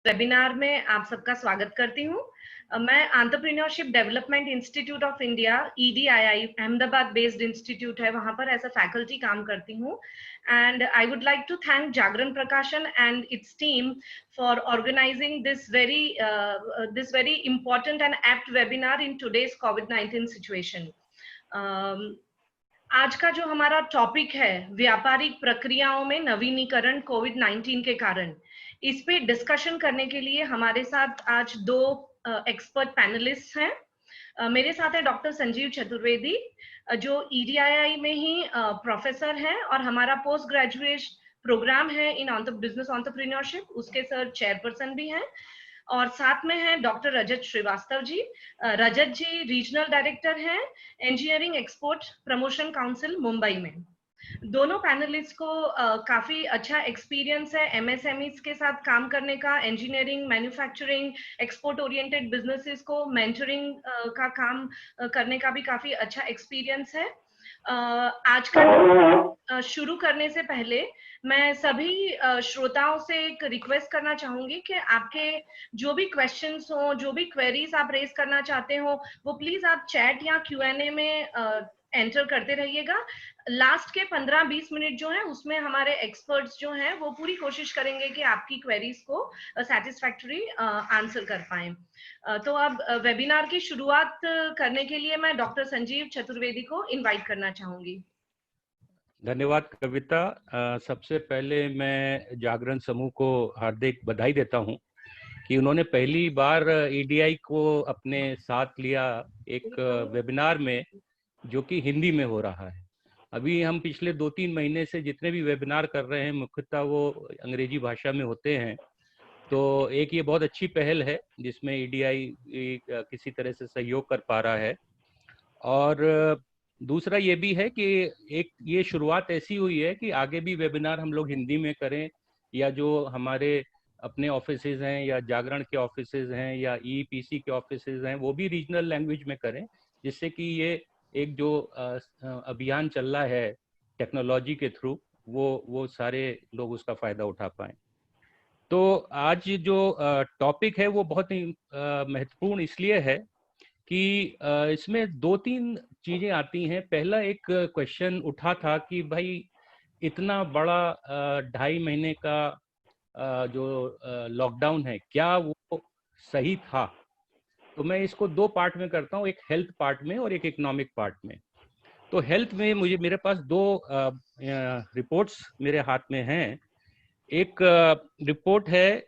Webinar में आप सबका स्वागत करती हूँ। मैं entrepreneurship development institute of India EDII Ahmedabad based institute है, वहां पर एज अ फैकल्टी काम करती हूँ। And I would like to thank Jagran Prakashan and its team for organising this very important and apt webinar in today's COVID-19 situation. आज का जो हमारा टॉपिक है, व्यापारिक प्रक्रियाओं में नवीनीकरण कोविड-19 के कारण, इस पे डिस्कशन करने के लिए हमारे साथ आज दो एक्सपर्ट पैनलिस्ट हैं। मेरे साथ है डॉक्टर संजीव चतुर्वेदी, जो EDII में ही प्रोफेसर हैं और हमारा पोस्ट ग्रेजुएट प्रोग्राम है इन बिजनेस एंटरप्रेन्योरशिप, उसके सर चेयरपर्सन भी हैं। और साथ में है डॉक्टर रजत श्रीवास्तव जी। रजत जी रीजनल डायरेक्टर हैं engineering export promotion council Mumbai में। दोनों पैनलिस्ट को काफी अच्छा एक्सपीरियंस है MSMEs के साथ काम करने का, engineering, manufacturing, export oriented businesses को मेंटरिंग का काम करने का भी काफी अच्छा एक्सपीरियंस है। आज का शुरू करने से पहले मैं सभी श्रोताओं से एक रिक्वेस्ट करना चाहूंगी कि आपके जो भी क्वेश्चंस हो, जो भी क्वेरीज आप रेज करना चाहते हो, वो प्लीज आप चैट या Q&A में एंटर करते रहिएगा। लास्ट के 15-20 मिनट जो है उसमें हमारे एक्सपर्ट्स जो हैं वो पूरी कोशिश करेंगे कि आपकी क्वेरीज को सेटिस्फैक्टरी आंसर कर पाए। तो अब वेबिनार की शुरुआत करने के लिए मैं डॉक्टर संजीव चतुर्वेदी को इनवाइट करना चाहूंगी। धन्यवाद कविता। सबसे पहले मैं जागरण समूह को हार्दिक बधाई देता हूं कि उन्होंने पहली बार EDI को अपने साथ लिया एक वेबिनार में, जो कि हिंदी में हो रहा है। अभी हम पिछले 2-3 महीने से जितने भी वेबिनार कर रहे हैं मुख्यतः वो अंग्रेजी भाषा में होते हैं। तो एक ये बहुत अच्छी पहल है जिसमें EDI किसी तरह से सहयोग कर पा रहा है। और दूसरा ये भी है कि एक ये शुरुआत ऐसी हुई है कि आगे भी वेबिनार हम लोग हिंदी में करें, या जो हमारे अपने ऑफिसेज हैं या जागरण के ऑफिसेज हैं या EPC के ऑफिसेज हैं वो भी रीजनल लैंग्वेज में करें, जिससे कि ये एक जो अभियान चल रहा है टेक्नोलॉजी के थ्रू, वो सारे लोग उसका फायदा उठा पाएं। तो आज जो टॉपिक है वो बहुत ही महत्वपूर्ण इसलिए है कि इसमें 2-3 चीजें आती हैं। पहला एक क्वेश्चन उठा था कि भाई इतना बड़ा 2.5 महीने का जो लॉकडाउन है, क्या वो सही था? तो मैं इसको 2 पार्ट में करता हूँ, एक हेल्थ पार्ट में और एक इकोनॉमिक पार्ट में। तो हेल्थ में मेरे पास 2 रिपोर्ट्स मेरे हाथ में हैं। एक रिपोर्ट है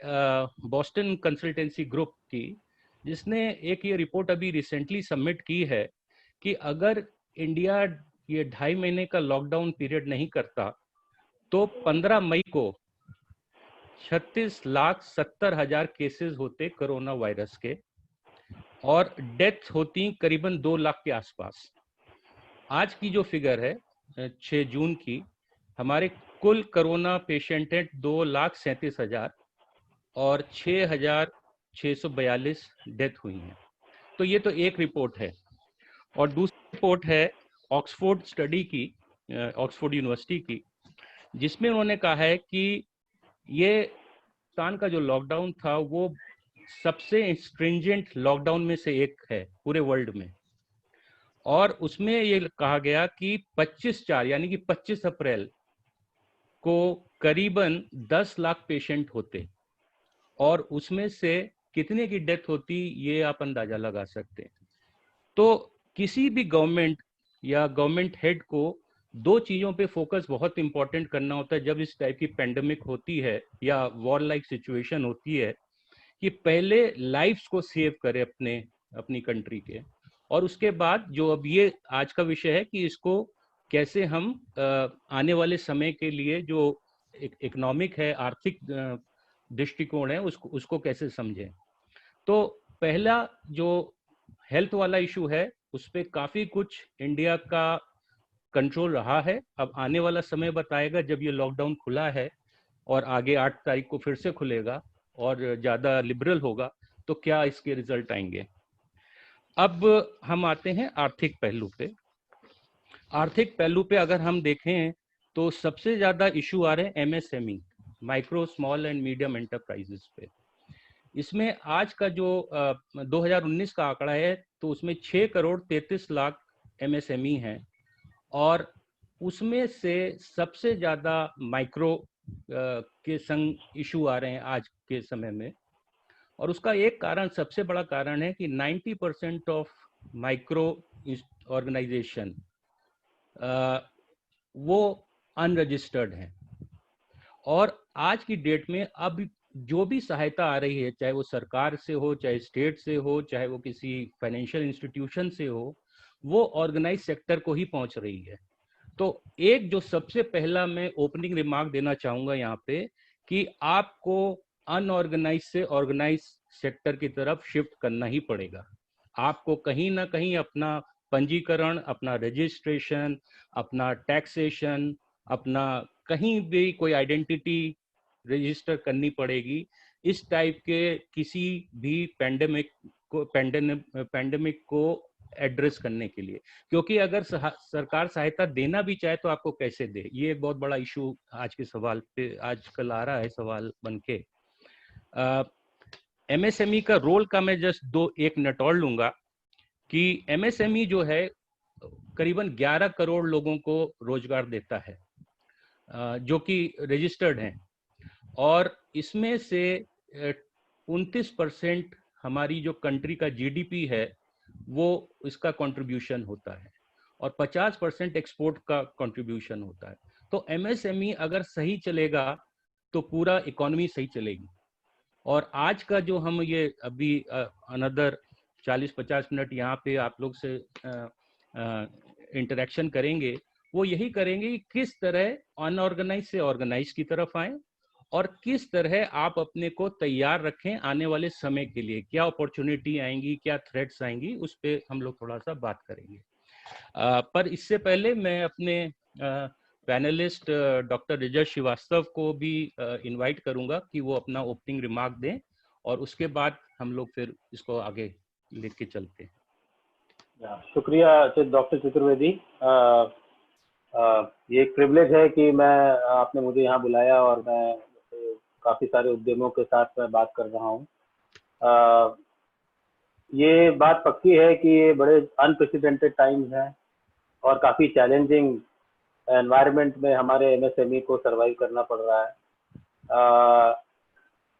बॉस्टन कंसल्टेंसी ग्रुप की, जिसने एक ये रिपोर्ट अभी रिसेंटली सबमिट की है कि अगर इंडिया ये 2.5 महीने का लॉकडाउन पीरियड नहीं करता तो 15 मई को 36,70,000 केसेस होते कोरोना वायरस के और डेथ होती करीबन 2 लाख के आसपास। आज की जो फिगर है 6 जून की, हमारे कुल कोरोना पेशेंट है 2,37,000 और 6,642 डेथ हुई हैं। तो ये तो एक रिपोर्ट है। और दूसरी रिपोर्ट है ऑक्सफोर्ड स्टडी की, ऑक्सफोर्ड यूनिवर्सिटी की, जिसमें उन्होंने कहा है कि ये पाकिस्तान का जो लॉकडाउन था वो सबसे स्ट्रिंजेंट लॉकडाउन में से एक है पूरे वर्ल्ड में। और उसमें ये कहा गया कि 25/4 यानी कि 25 अप्रैल को करीबन 10 लाख पेशेंट होते, और उसमें से कितने की डेथ होती ये आप अंदाजा लगा सकते हैं। तो किसी भी गवर्नमेंट या गवर्नमेंट हेड को 2 चीजों पे फोकस बहुत इंपॉर्टेंट करना होता है जब इस टाइप की पेंडेमिक होती है या वॉर लाइक सिचुएशन होती है, कि पहले लाइफ्स को सेव करे अपनी कंट्री के, और उसके बाद जो अब ये आज का विषय है कि इसको कैसे हम आने वाले समय के लिए जो इकोनॉमिक है, आर्थिक दृष्टिकोण है, उसको कैसे समझें। तो पहला जो हेल्थ वाला इशू है उस पर काफी कुछ इंडिया का कंट्रोल रहा है। अब आने वाला समय बताएगा, जब ये लॉकडाउन खुला है और आगे 8 तारीख को फिर से खुलेगा और ज्यादा लिबरल होगा, तो क्या इसके रिजल्ट आएंगे। अब हम आते हैं आर्थिक पहलू पे। आर्थिक पहलू पे अगर हम देखें तो सबसे ज्यादा इशू आ रहे हैं MSME, micro small and medium enterprises पे। इसमें आज का जो 2019 का आंकड़ा है तो उसमें 6 करोड़ 33 लाख MSME हैं, और उसमें से सबसे ज़्यादा माइक्रो के संग इशू आ रहे हैं आज के समय में। और उसका एक कारण, सबसे बड़ा कारण है कि 90% ऑफ माइक्रो ऑर्गेनाइजेशन वो अनरजिस्टर्ड हैं। और आज की डेट में अब जो भी सहायता आ रही है, चाहे वो सरकार से हो, चाहे स्टेट से हो, चाहे वो किसी फाइनेंशियल इंस्टीट्यूशन से हो, वो ऑर्गेनाइज सेक्टर को ही पहुंच रही है। तो एक जो सबसे पहला मैं ओपनिंग रिमार्क देना चाहूंगा यहाँ पे, कि आपको अनऑर्गेनाइज से ऑर्गेनाइज सेक्टर की तरफ शिफ्ट करना ही पड़ेगा। आपको कहीं ना कहीं अपना पंजीकरण, अपना रजिस्ट्रेशन, अपना टैक्सेशन, अपना कहीं भी कोई आइडेंटिटी रजिस्टर करनी पड़ेगी, इस टाइप के किसी भी पैंडेमिक को एड्रेस करने के लिए। क्योंकि अगर सरकार सहायता देना भी चाहे तो आपको कैसे दे, ये एक बहुत बड़ा इशू आज के सवाल पे आजकल आ रहा है, सवाल बन के। MSME का रोल का मैं जस्ट एक मिनट और लूंगा कि MSME जो है करीबन 11 करोड़ लोगों को रोजगार देता है, जो कि रजिस्टर्ड हैं, और इसमें से 29% हमारी जो कंट्री का GDP है वो इसका कंट्रीब्यूशन होता है, और 50% एक्सपोर्ट का कंट्रीब्यूशन होता है। तो MSME अगर सही चलेगा तो पूरा इकोनॉमी सही चलेगी। और आज का जो हम ये अभी अनदर 40-50 मिनट यहाँ पे आप लोग से इंटरेक्शन करेंगे, वो यही करेंगे कि किस तरह अनऑर्गेनाइज से ऑर्गेनाइज की तरफ आए, और किस तरह आप अपने को तैयार रखें आने वाले समय के लिए, क्या अपॉर्चुनिटी आएंगी, क्या थ्रेट्स आएंगी, उस पर हम लोग थोड़ा सा बात करेंगे। पर इससे पहले मैं अपने पैनलिस्ट डॉक्टर रिजत श्रीवास्तव को भी इनवाइट करूंगा कि वो अपना ओपनिंग रिमार्क दें, और उसके बाद हम लोग फिर इसको आगे लेके चलते हैं। शुक्रिया डॉक्टर चतुर्वेदी। ये एक प्रिविलेज है कि मैं आपने मुझे यहाँ बुलाया और मैं काफ़ी सारे उद्यमों के साथ मैं बात कर रहा हूँ। ये बात पक्की है कि ये बड़े अनप्रेसिडेंटेड टाइम्स हैं और काफ़ी चैलेंजिंग एनवायरनमेंट में हमारे MSME को सर्वाइव करना पड़ रहा है।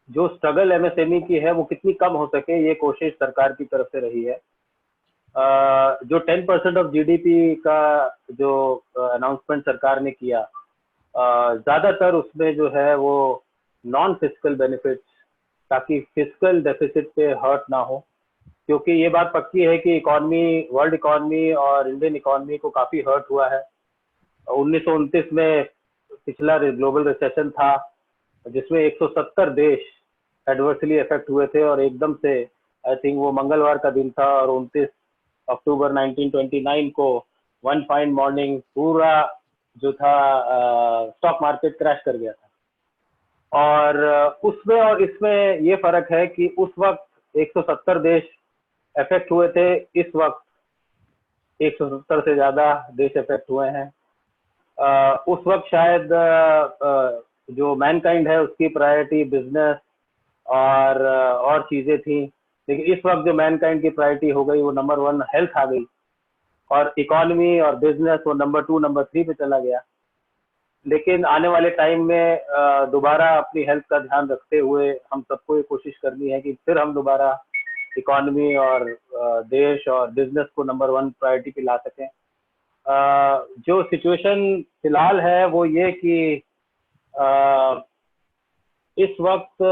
जो स्ट्रगल MSME की है वो कितनी कम हो सके, ये कोशिश सरकार की तरफ से रही है। जो 10% ऑफ GDP का जो अनाउंसमेंट सरकार ने किया, ज़्यादातर उसमें जो है वो नॉन फिजिकल बेनिफिट्स, ताकि फिजिकल डेफिसिट पे हर्ट ना हो। क्योंकि ये बात पक्की है कि इकॉनमी, वर्ल्ड इकॉनमी और इंडियन इकॉनमी को काफ़ी हर्ट हुआ है। 1929 में पिछला ग्लोबल रिसेशन था जिसमें 170 देश एडवर्सली इफेक्ट हुए थे, और एकदम से आई थिंक वो मंगलवार का दिन था और 29 अक्टूबर 1929 को वन फाइन मॉर्निंग पूरा जो था स्टॉक मार्केट क्रैश कर गया था। और उसमें और इसमें ये फर्क है कि उस वक्त 170 देश इफेक्ट हुए थे, इस वक्त 170 से ज़्यादा देश इफेक्ट हुए हैं। उस वक्त शायद जो मैनकाइंड है उसकी प्रायोरिटी बिजनेस और चीज़ें थी, लेकिन इस वक्त जो मैनकाइंड की प्रायोरिटी हो गई वो नंबर 1 हेल्थ आ गई, और इकोनॉमी और बिजनेस वो नंबर 2 नंबर 3 पे चला गया। लेकिन आने वाले टाइम में दोबारा अपनी हेल्थ का ध्यान रखते हुए हम सबको ये कोशिश करनी है कि फिर हम दोबारा इकोनॉमी और देश और बिजनेस को नंबर 1 प्रायोरिटी पे ला सकें। जो सिचुएशन फिलहाल है वो ये कि इस वक्त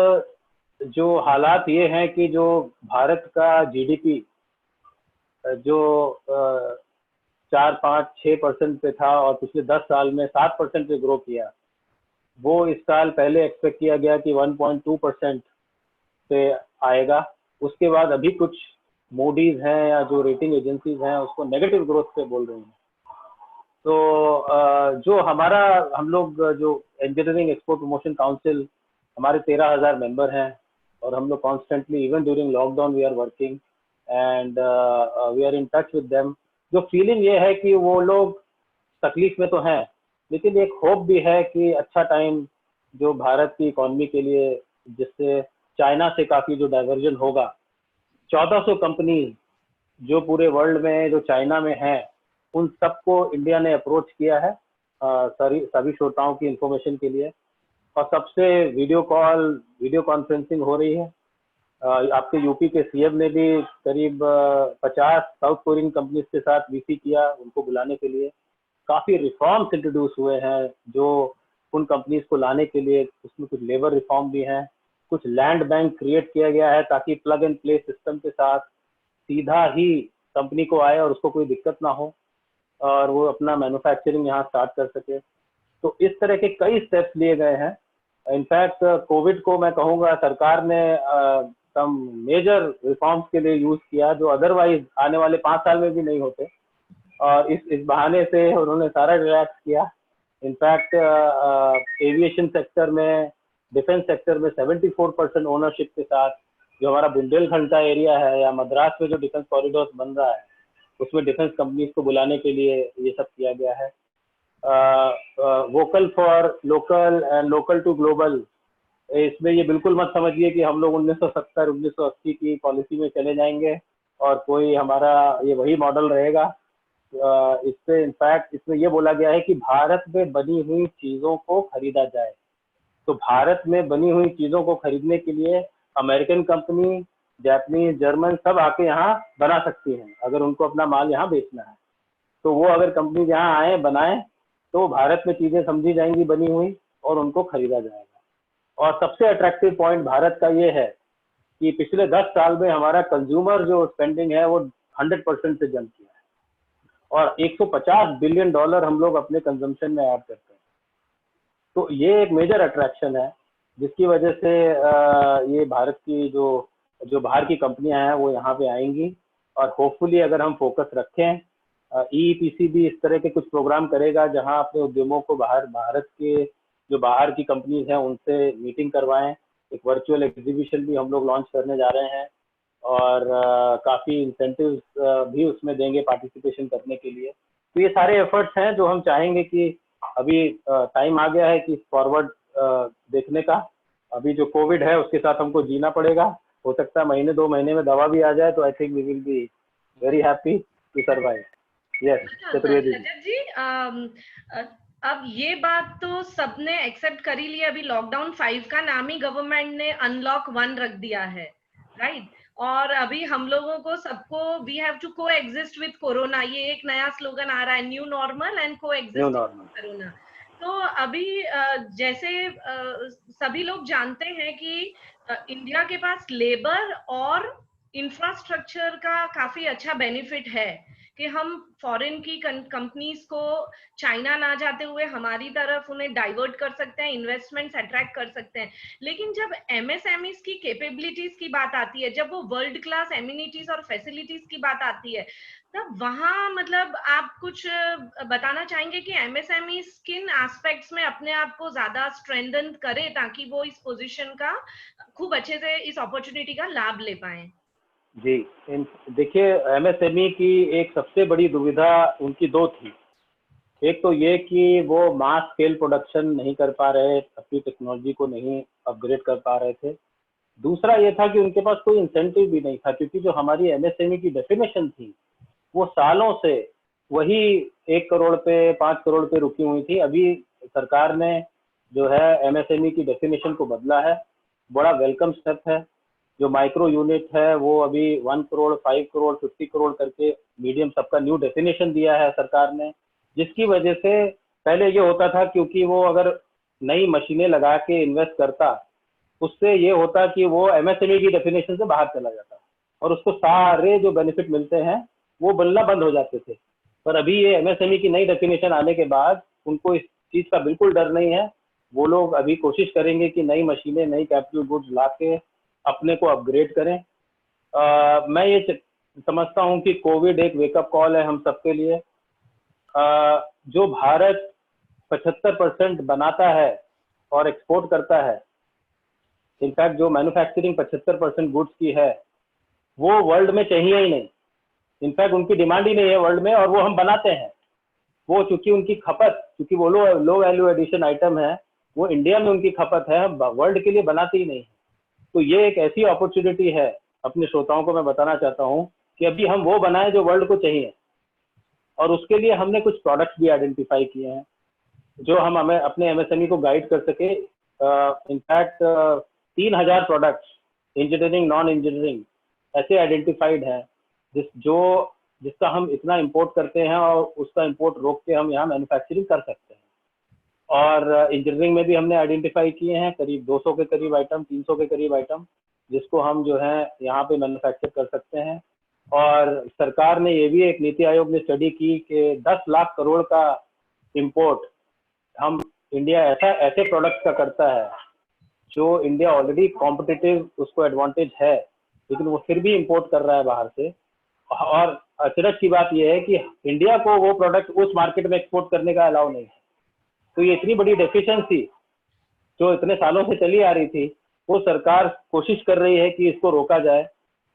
जो हालात ये हैं कि जो भारत का GDP जो 4-5-6% पे था और पिछले 10 साल में 7% पे ग्रो किया, वो इस साल पहले एक्सपेक्ट किया गया कि 1.2% पे आएगा। उसके बाद अभी कुछ मूडीज हैं या जो रेटिंग एजेंसीज हैं उसको नेगेटिव ग्रोथ पे बोल रही हैं। तो जो हम लोग जो इंजीनियरिंग एक्सपोर्ट प्रमोशन काउंसिल, हमारे 13,000 मेंबर हैं, और हम लोग constantly even during lockdown we are working and we are in touch with them. जो फीलिंग ये है कि वो लोग तकलीफ में तो हैं, लेकिन एक होप भी है कि अच्छा टाइम जो भारत की इकोनॉमी के लिए, जिससे चाइना से काफ़ी जो डाइवर्जन होगा, 1400 कंपनीज जो पूरे वर्ल्ड में जो चाइना में है, उन सबको इंडिया ने अप्रोच किया है सभी श्रोताओं की इंफॉर्मेशन के लिए। और सबसे वीडियो कॉन्फ्रेंसिंग हो रही है। आपके यूपी के सीएम ने भी करीब 50 साउथ कोरियन कंपनीज के साथ वीसी किया, उनको बुलाने के लिए। काफ़ी रिफॉर्म्स इंट्रोड्यूस हुए हैं जो उन कंपनीज को लाने के लिए, उसमें कुछ लेबर रिफॉर्म भी हैं, कुछ लैंड बैंक क्रिएट किया गया है ताकि प्लग एंड प्ले सिस्टम के साथ सीधा ही कंपनी को आए और उसको कोई दिक्कत ना हो और वो अपना मैन्युफैक्चरिंग यहाँ स्टार्ट कर सके। तो इस तरह के कई स्टेप्स लिए गए हैं। इनफैक्ट कोविड को मैं कहूँगा सरकार ने सम मेजर रिफॉर्म्स के लिए यूज किया जो अदरवाइज आने वाले 5 साल में भी नहीं होते, और इस बहाने से उन्होंने सारा रिलैक्स किया। इनफैक्ट एविएशन सेक्टर में, डिफेंस सेक्टर में 74% ओनरशिप के साथ जो हमारा बुंदेलखंड का एरिया है या मद्रास में जो डिफेंस कॉरिडोर बन रहा है, उसमें डिफेंस कंपनीज को बुलाने के लिए ये सब किया गया है। Vocal for local and local to global, इसमें ये बिल्कुल मत समझिए कि हम लोग 1970-1980 की पॉलिसी में चले जाएंगे और कोई हमारा ये वही मॉडल रहेगा। इससे इनफैक्ट इसमें ये बोला गया है कि भारत में बनी हुई चीज़ों को खरीदा जाए। तो भारत में बनी हुई चीज़ों को खरीदने के लिए अमेरिकन कंपनी, जापानीज, जर्मन सब आके यहाँ बना सकती हैं अगर उनको अपना माल यहाँ बेचना है। तो वो अगर कंपनी यहाँ आए बनाएं तो भारत में चीज़ें समझी जाएंगी बनी हुई और उनको खरीदा जाएगा। और सबसे अट्रैक्टिव पॉइंट भारत का ये है कि पिछले 10 साल में हमारा कंज्यूमर जो स्पेंडिंग है वो 100% से जंप किया है और $150 बिलियन हम लोग अपने कंजम्पशन में ऐड करते हैं। तो ये एक मेजर अट्रैक्शन है जिसकी वजह से ये भारत की जो बाहर की कंपनियां हैं वो यहाँ पे आएंगी। और होपफुली अगर हम फोकस रखें, ईईपीसी भी इस तरह के कुछ प्रोग्राम करेगा जहां अपने उद्यमों को भारत के जो बाहर की कंपनीज हैं उनसे मीटिंग करवाएं। एक वर्चुअल एग्जीबिशन भी हम लोग लॉन्च करने जा रहे हैं और काफ़ी इंसेंटिव्स भी उसमें देंगे पार्टिसिपेशन करने के लिए। तो ये सारे एफर्ट्स हैं जो हम चाहेंगे कि अभी टाइम आ गया है कि फॉरवर्ड देखने का। अभी जो कोविड है उसके साथ हमको जीना पड़ेगा। हो सकता है महीने 2 महीने में दवा भी आ जाए तो I think we will be very happy to survive. Yes Chaturvedi ji, अब ये बात तो सबने एक्सेप्ट कर ही लिया। अभी लॉकडाउन 5 का नाम ही गवर्नमेंट ने अनलॉक 1 रख दिया है, राइट? और अभी हम लोगों को सबको वी हैव टू को एग्जिस्ट विद कोरोना, ये एक नया स्लोगन आ रहा है, न्यू नॉर्मल एंड को एग्जिस्ट विद कोरोना। तो अभी जैसे सभी लोग जानते हैं कि इंडिया के पास लेबर और इंफ्रास्ट्रक्चर का काफी अच्छा बेनिफिट है कि हम फॉरेन की कंपनीज को चाइना ना जाते हुए हमारी तरफ उन्हें डाइवर्ट कर सकते हैं, इन्वेस्टमेंट्स अट्रैक्ट कर सकते हैं। लेकिन जब एमएसएमईज की कैपेबिलिटीज की बात आती है, जब वो वर्ल्ड क्लास एमिनिटीज और फैसिलिटीज की बात आती है, तब वहां मतलब आप कुछ बताना चाहेंगे कि एमएसएमई किन एस्पेक्ट्स में अपने आप को ज्यादा स्ट्रेंथन करे ताकि वो इस पोजीशन का खूब अच्छे से इस अपॉर्चुनिटी का लाभ ले पाए? जी, देखिए एमएसएमई की एक सबसे बड़ी दुविधा उनकी 2 थी। एक तो ये कि वो मास स्केल प्रोडक्शन नहीं कर पा रहे, अपनी टेक्नोलॉजी को नहीं अपग्रेड कर पा रहे थे। दूसरा ये था कि उनके पास कोई इंसेंटिव भी नहीं था, क्योंकि जो हमारी एमएसएमई की डेफिनेशन थी वो सालों से वही 1 करोड़ पे 5 करोड़ पे रुकी हुई थी। अभी सरकार ने जो है एमएसएमई की डेफिनेशन को बदला है, बड़ा वेलकम स्टेप है। जो माइक्रो यूनिट है वो अभी 1 करोड़, 5 करोड़, 50 करोड़ करके मीडियम सबका न्यू डेफिनेशन दिया है सरकार ने, जिसकी वजह से पहले ये होता था क्योंकि वो अगर नई मशीनें लगा के इन्वेस्ट करता, उससे ये होता कि वो एमएसएमई की डेफिनेशन से बाहर चला जाता और उसको सारे जो बेनिफिट मिलते हैं वो बनना बंद हो जाते थे। पर अभी ये एमएसएमई की नई डेफिनेशन आने के बाद उनको इस चीज़ का बिल्कुल डर नहीं है। वो लोग अभी कोशिश करेंगे कि नई मशीनें, नई कैपिटल गुड्स ला के अपने को अपग्रेड करें। मैं ये समझता हूँ कि कोविड एक वेकअप कॉल है हम सबके लिए। जो भारत 75% बनाता है और एक्सपोर्ट करता है, इनफैक्ट जो मैन्युफैक्चरिंग 75% गुड्स की है वो वर्ल्ड में चाहिए ही नहीं, इनफैक्ट उनकी डिमांड ही नहीं है वर्ल्ड में, और वो हम बनाते हैं। वो चूंकि उनकी खपत, चूंकि वो लो वैल्यू एडिशन आइटम है, वो इंडिया में उनकी खपत है, वर्ल्ड के लिए बनाते ही नहीं है। तो ये एक ऐसी अपॉर्चुनिटी है, अपने श्रोताओं को मैं बताना चाहता हूँ कि अभी हम वो बनाए जो वर्ल्ड को चाहिए, और उसके लिए हमने कुछ प्रोडक्ट्स भी आइडेंटिफाई किए हैं जो हम हमें अपने एमएसएमई को गाइड कर सके। In fact 3000 products engineering non engineering ऐसे आइडेंटिफाइड हैं जिसका हम इतना इंपोर्ट करते हैं और उसका इंपोर्ट रोक के हम यहाँ मैन्युफैक्चरिंग कर सकते हैं। और इंजीनियरिंग में भी हमने आइडेंटिफाई किए हैं करीब 200 के करीब आइटम, 300 के करीब आइटम, जिसको हम जो है यहाँ पे मैन्युफैक्चर कर सकते हैं। और सरकार ने ये भी एक नीति आयोग ने स्टडी की कि 10 लाख करोड़ का इंपोर्ट हम इंडिया ऐसे प्रोडक्ट्स का करता है जो इंडिया ऑलरेडी कॉम्पिटिटिव, उसको एडवांटेज है, लेकिन वो फिर भी इंपोर्ट कर रहा है बाहर से। और अचरज की बात यह है कि इंडिया को वो प्रोडक्ट उस मार्केट में एक्सपोर्ट करने का अलाउ नहीं है। तो ये इतनी बड़ी डेफिशिएंसी जो इतने सालों से चली आ रही थी, वो सरकार कोशिश कर रही है कि इसको रोका जाए।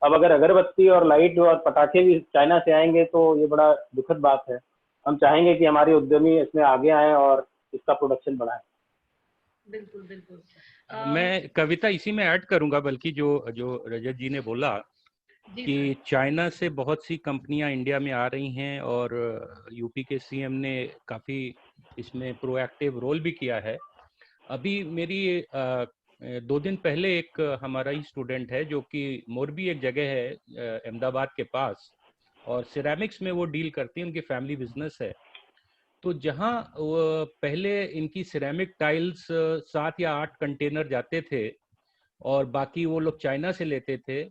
अब अगर अगरबत्ती और लाइट और पटाखे भी चाइना से आएंगे तो ये बड़ा दुखद बात है। हम चाहेंगे कि हमारे उद्यमी इसमें आगे आए और इसका प्रोडक्शन बढ़ाएं। बिल्कुल बिल्कुल। मैं कविता इसी में ऐड करूंगा, बल्कि जो रजत जी ने बोला कि चाइना से बहुत सी कंपनियां इंडिया में आ रही हैं और यूपी के सीएम ने काफी इसमें प्रोएक्टिव रोल भी किया है। अभी मेरी 2 दिन पहले एक हमारा ही स्टूडेंट है जो कि मोरबी एक जगह है अहमदाबाद के पास, और सिरेमिक्स में वो डील करती है, उनकी फैमिली बिजनेस है। तो जहाँ पहले इनकी सिरेमिक टाइल्स 7 या 8 कंटेनर जाते थे और बाकी वो लोग चाइना से लेते थे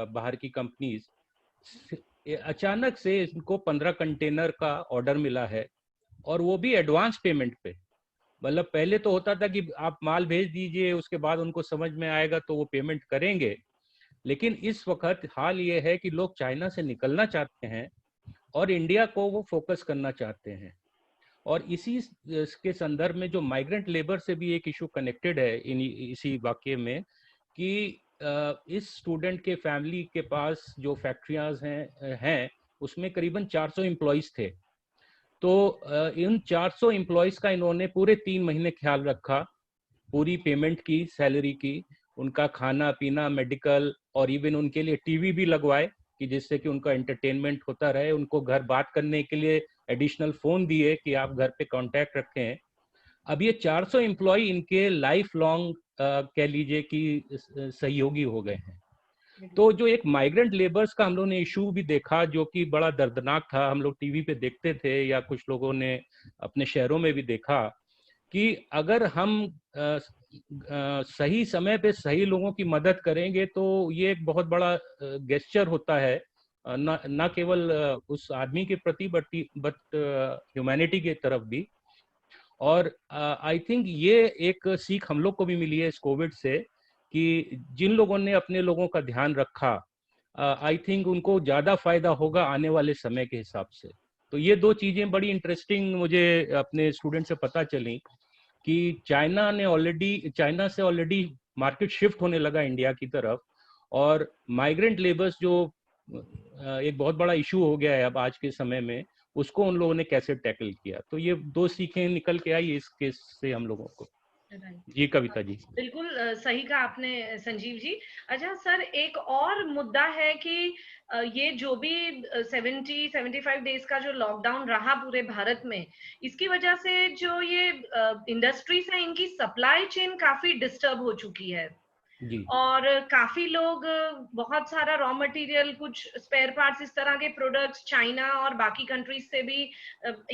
बाहर की कंपनीज, अचानक से इनको 15 कंटेनर का ऑर्डर मिला है, और वो भी एडवांस पेमेंट पे। मतलब पहले तो होता था कि आप माल भेज दीजिए, उसके बाद उनको समझ में आएगा तो वो पेमेंट करेंगे, लेकिन इस वक्त हाल ये है कि लोग चाइना से निकलना चाहते हैं और इंडिया को वो फोकस करना चाहते हैं। और इसके संदर्भ में जो माइग्रेंट लेबर से भी एक इशू कनेक्टेड है इसी वाक्य में, कि इस स्टूडेंट के फैमिली के पास जो फैक्ट्रियां हैं उसमें करीबन 400 एम्प्लॉइज थे। तो इन 400 एम्प्लॉइज का इन्होंने पूरे 3 महीने ख्याल रखा, पूरी पेमेंट की, सैलरी की, उनका खाना पीना, मेडिकल, और इवन उनके लिए टीवी भी लगवाए कि जिससे कि उनका एंटरटेनमेंट होता रहे। उनको घर बात करने के लिए एडिशनल फोन दिए कि आप घर पे कांटेक्ट रखें। अब ये 400 एम्प्लॉय इनके लाइफ लॉन्ग कह लीजिए कि सहयोगी हो गए हैं। तो जो एक माइग्रेंट लेबर्स का हम लोगों ने इशू भी देखा जो कि बड़ा दर्दनाक था, हम लोग टीवी पे देखते थे या कुछ लोगों ने अपने शहरों में भी देखा, कि अगर हम सही समय पे सही लोगों की मदद करेंगे तो ये एक बहुत बड़ा गेस्चर होता है, न केवल उस आदमी के प्रति बट ह्यूमैनिटी के तरफ भी। और आई थिंक ये एक सीख हम लोग को भी मिली है इस कोविड से, कि जिन लोगों ने अपने लोगों का ध्यान रखा, आई थिंक उनको ज्यादा फायदा होगा आने वाले समय के हिसाब से। तो ये 2 चीजें बड़ी इंटरेस्टिंग मुझे अपने स्टूडेंट से पता चली कि चाइना से ऑलरेडी मार्केट शिफ्ट होने लगा इंडिया की तरफ, और माइग्रेंट लेबर्स जो एक बहुत बड़ा इशू हो गया है अब आज के समय में, उसको उन लोगों ने कैसे टैकल किया। तो ये 2 सीखें निकल के आई इस केस से हम लोगों को। जी कविता जी। बिल्कुल सही कहा आपने संजीव जी। अच्छा सर, एक और मुद्दा है कि ये जो भी 75 डेज का जो लॉकडाउन रहा पूरे भारत में, इसकी वजह से जो ये इंडस्ट्रीज है इनकी सप्लाई चेन काफी डिस्टर्ब हो चुकी है जी। और काफी लोग बहुत सारा रॉ मटेरियल, कुछ स्पेयर पार्ट्स, इस तरह के प्रोडक्ट्स चाइना और बाकी कंट्रीज से भी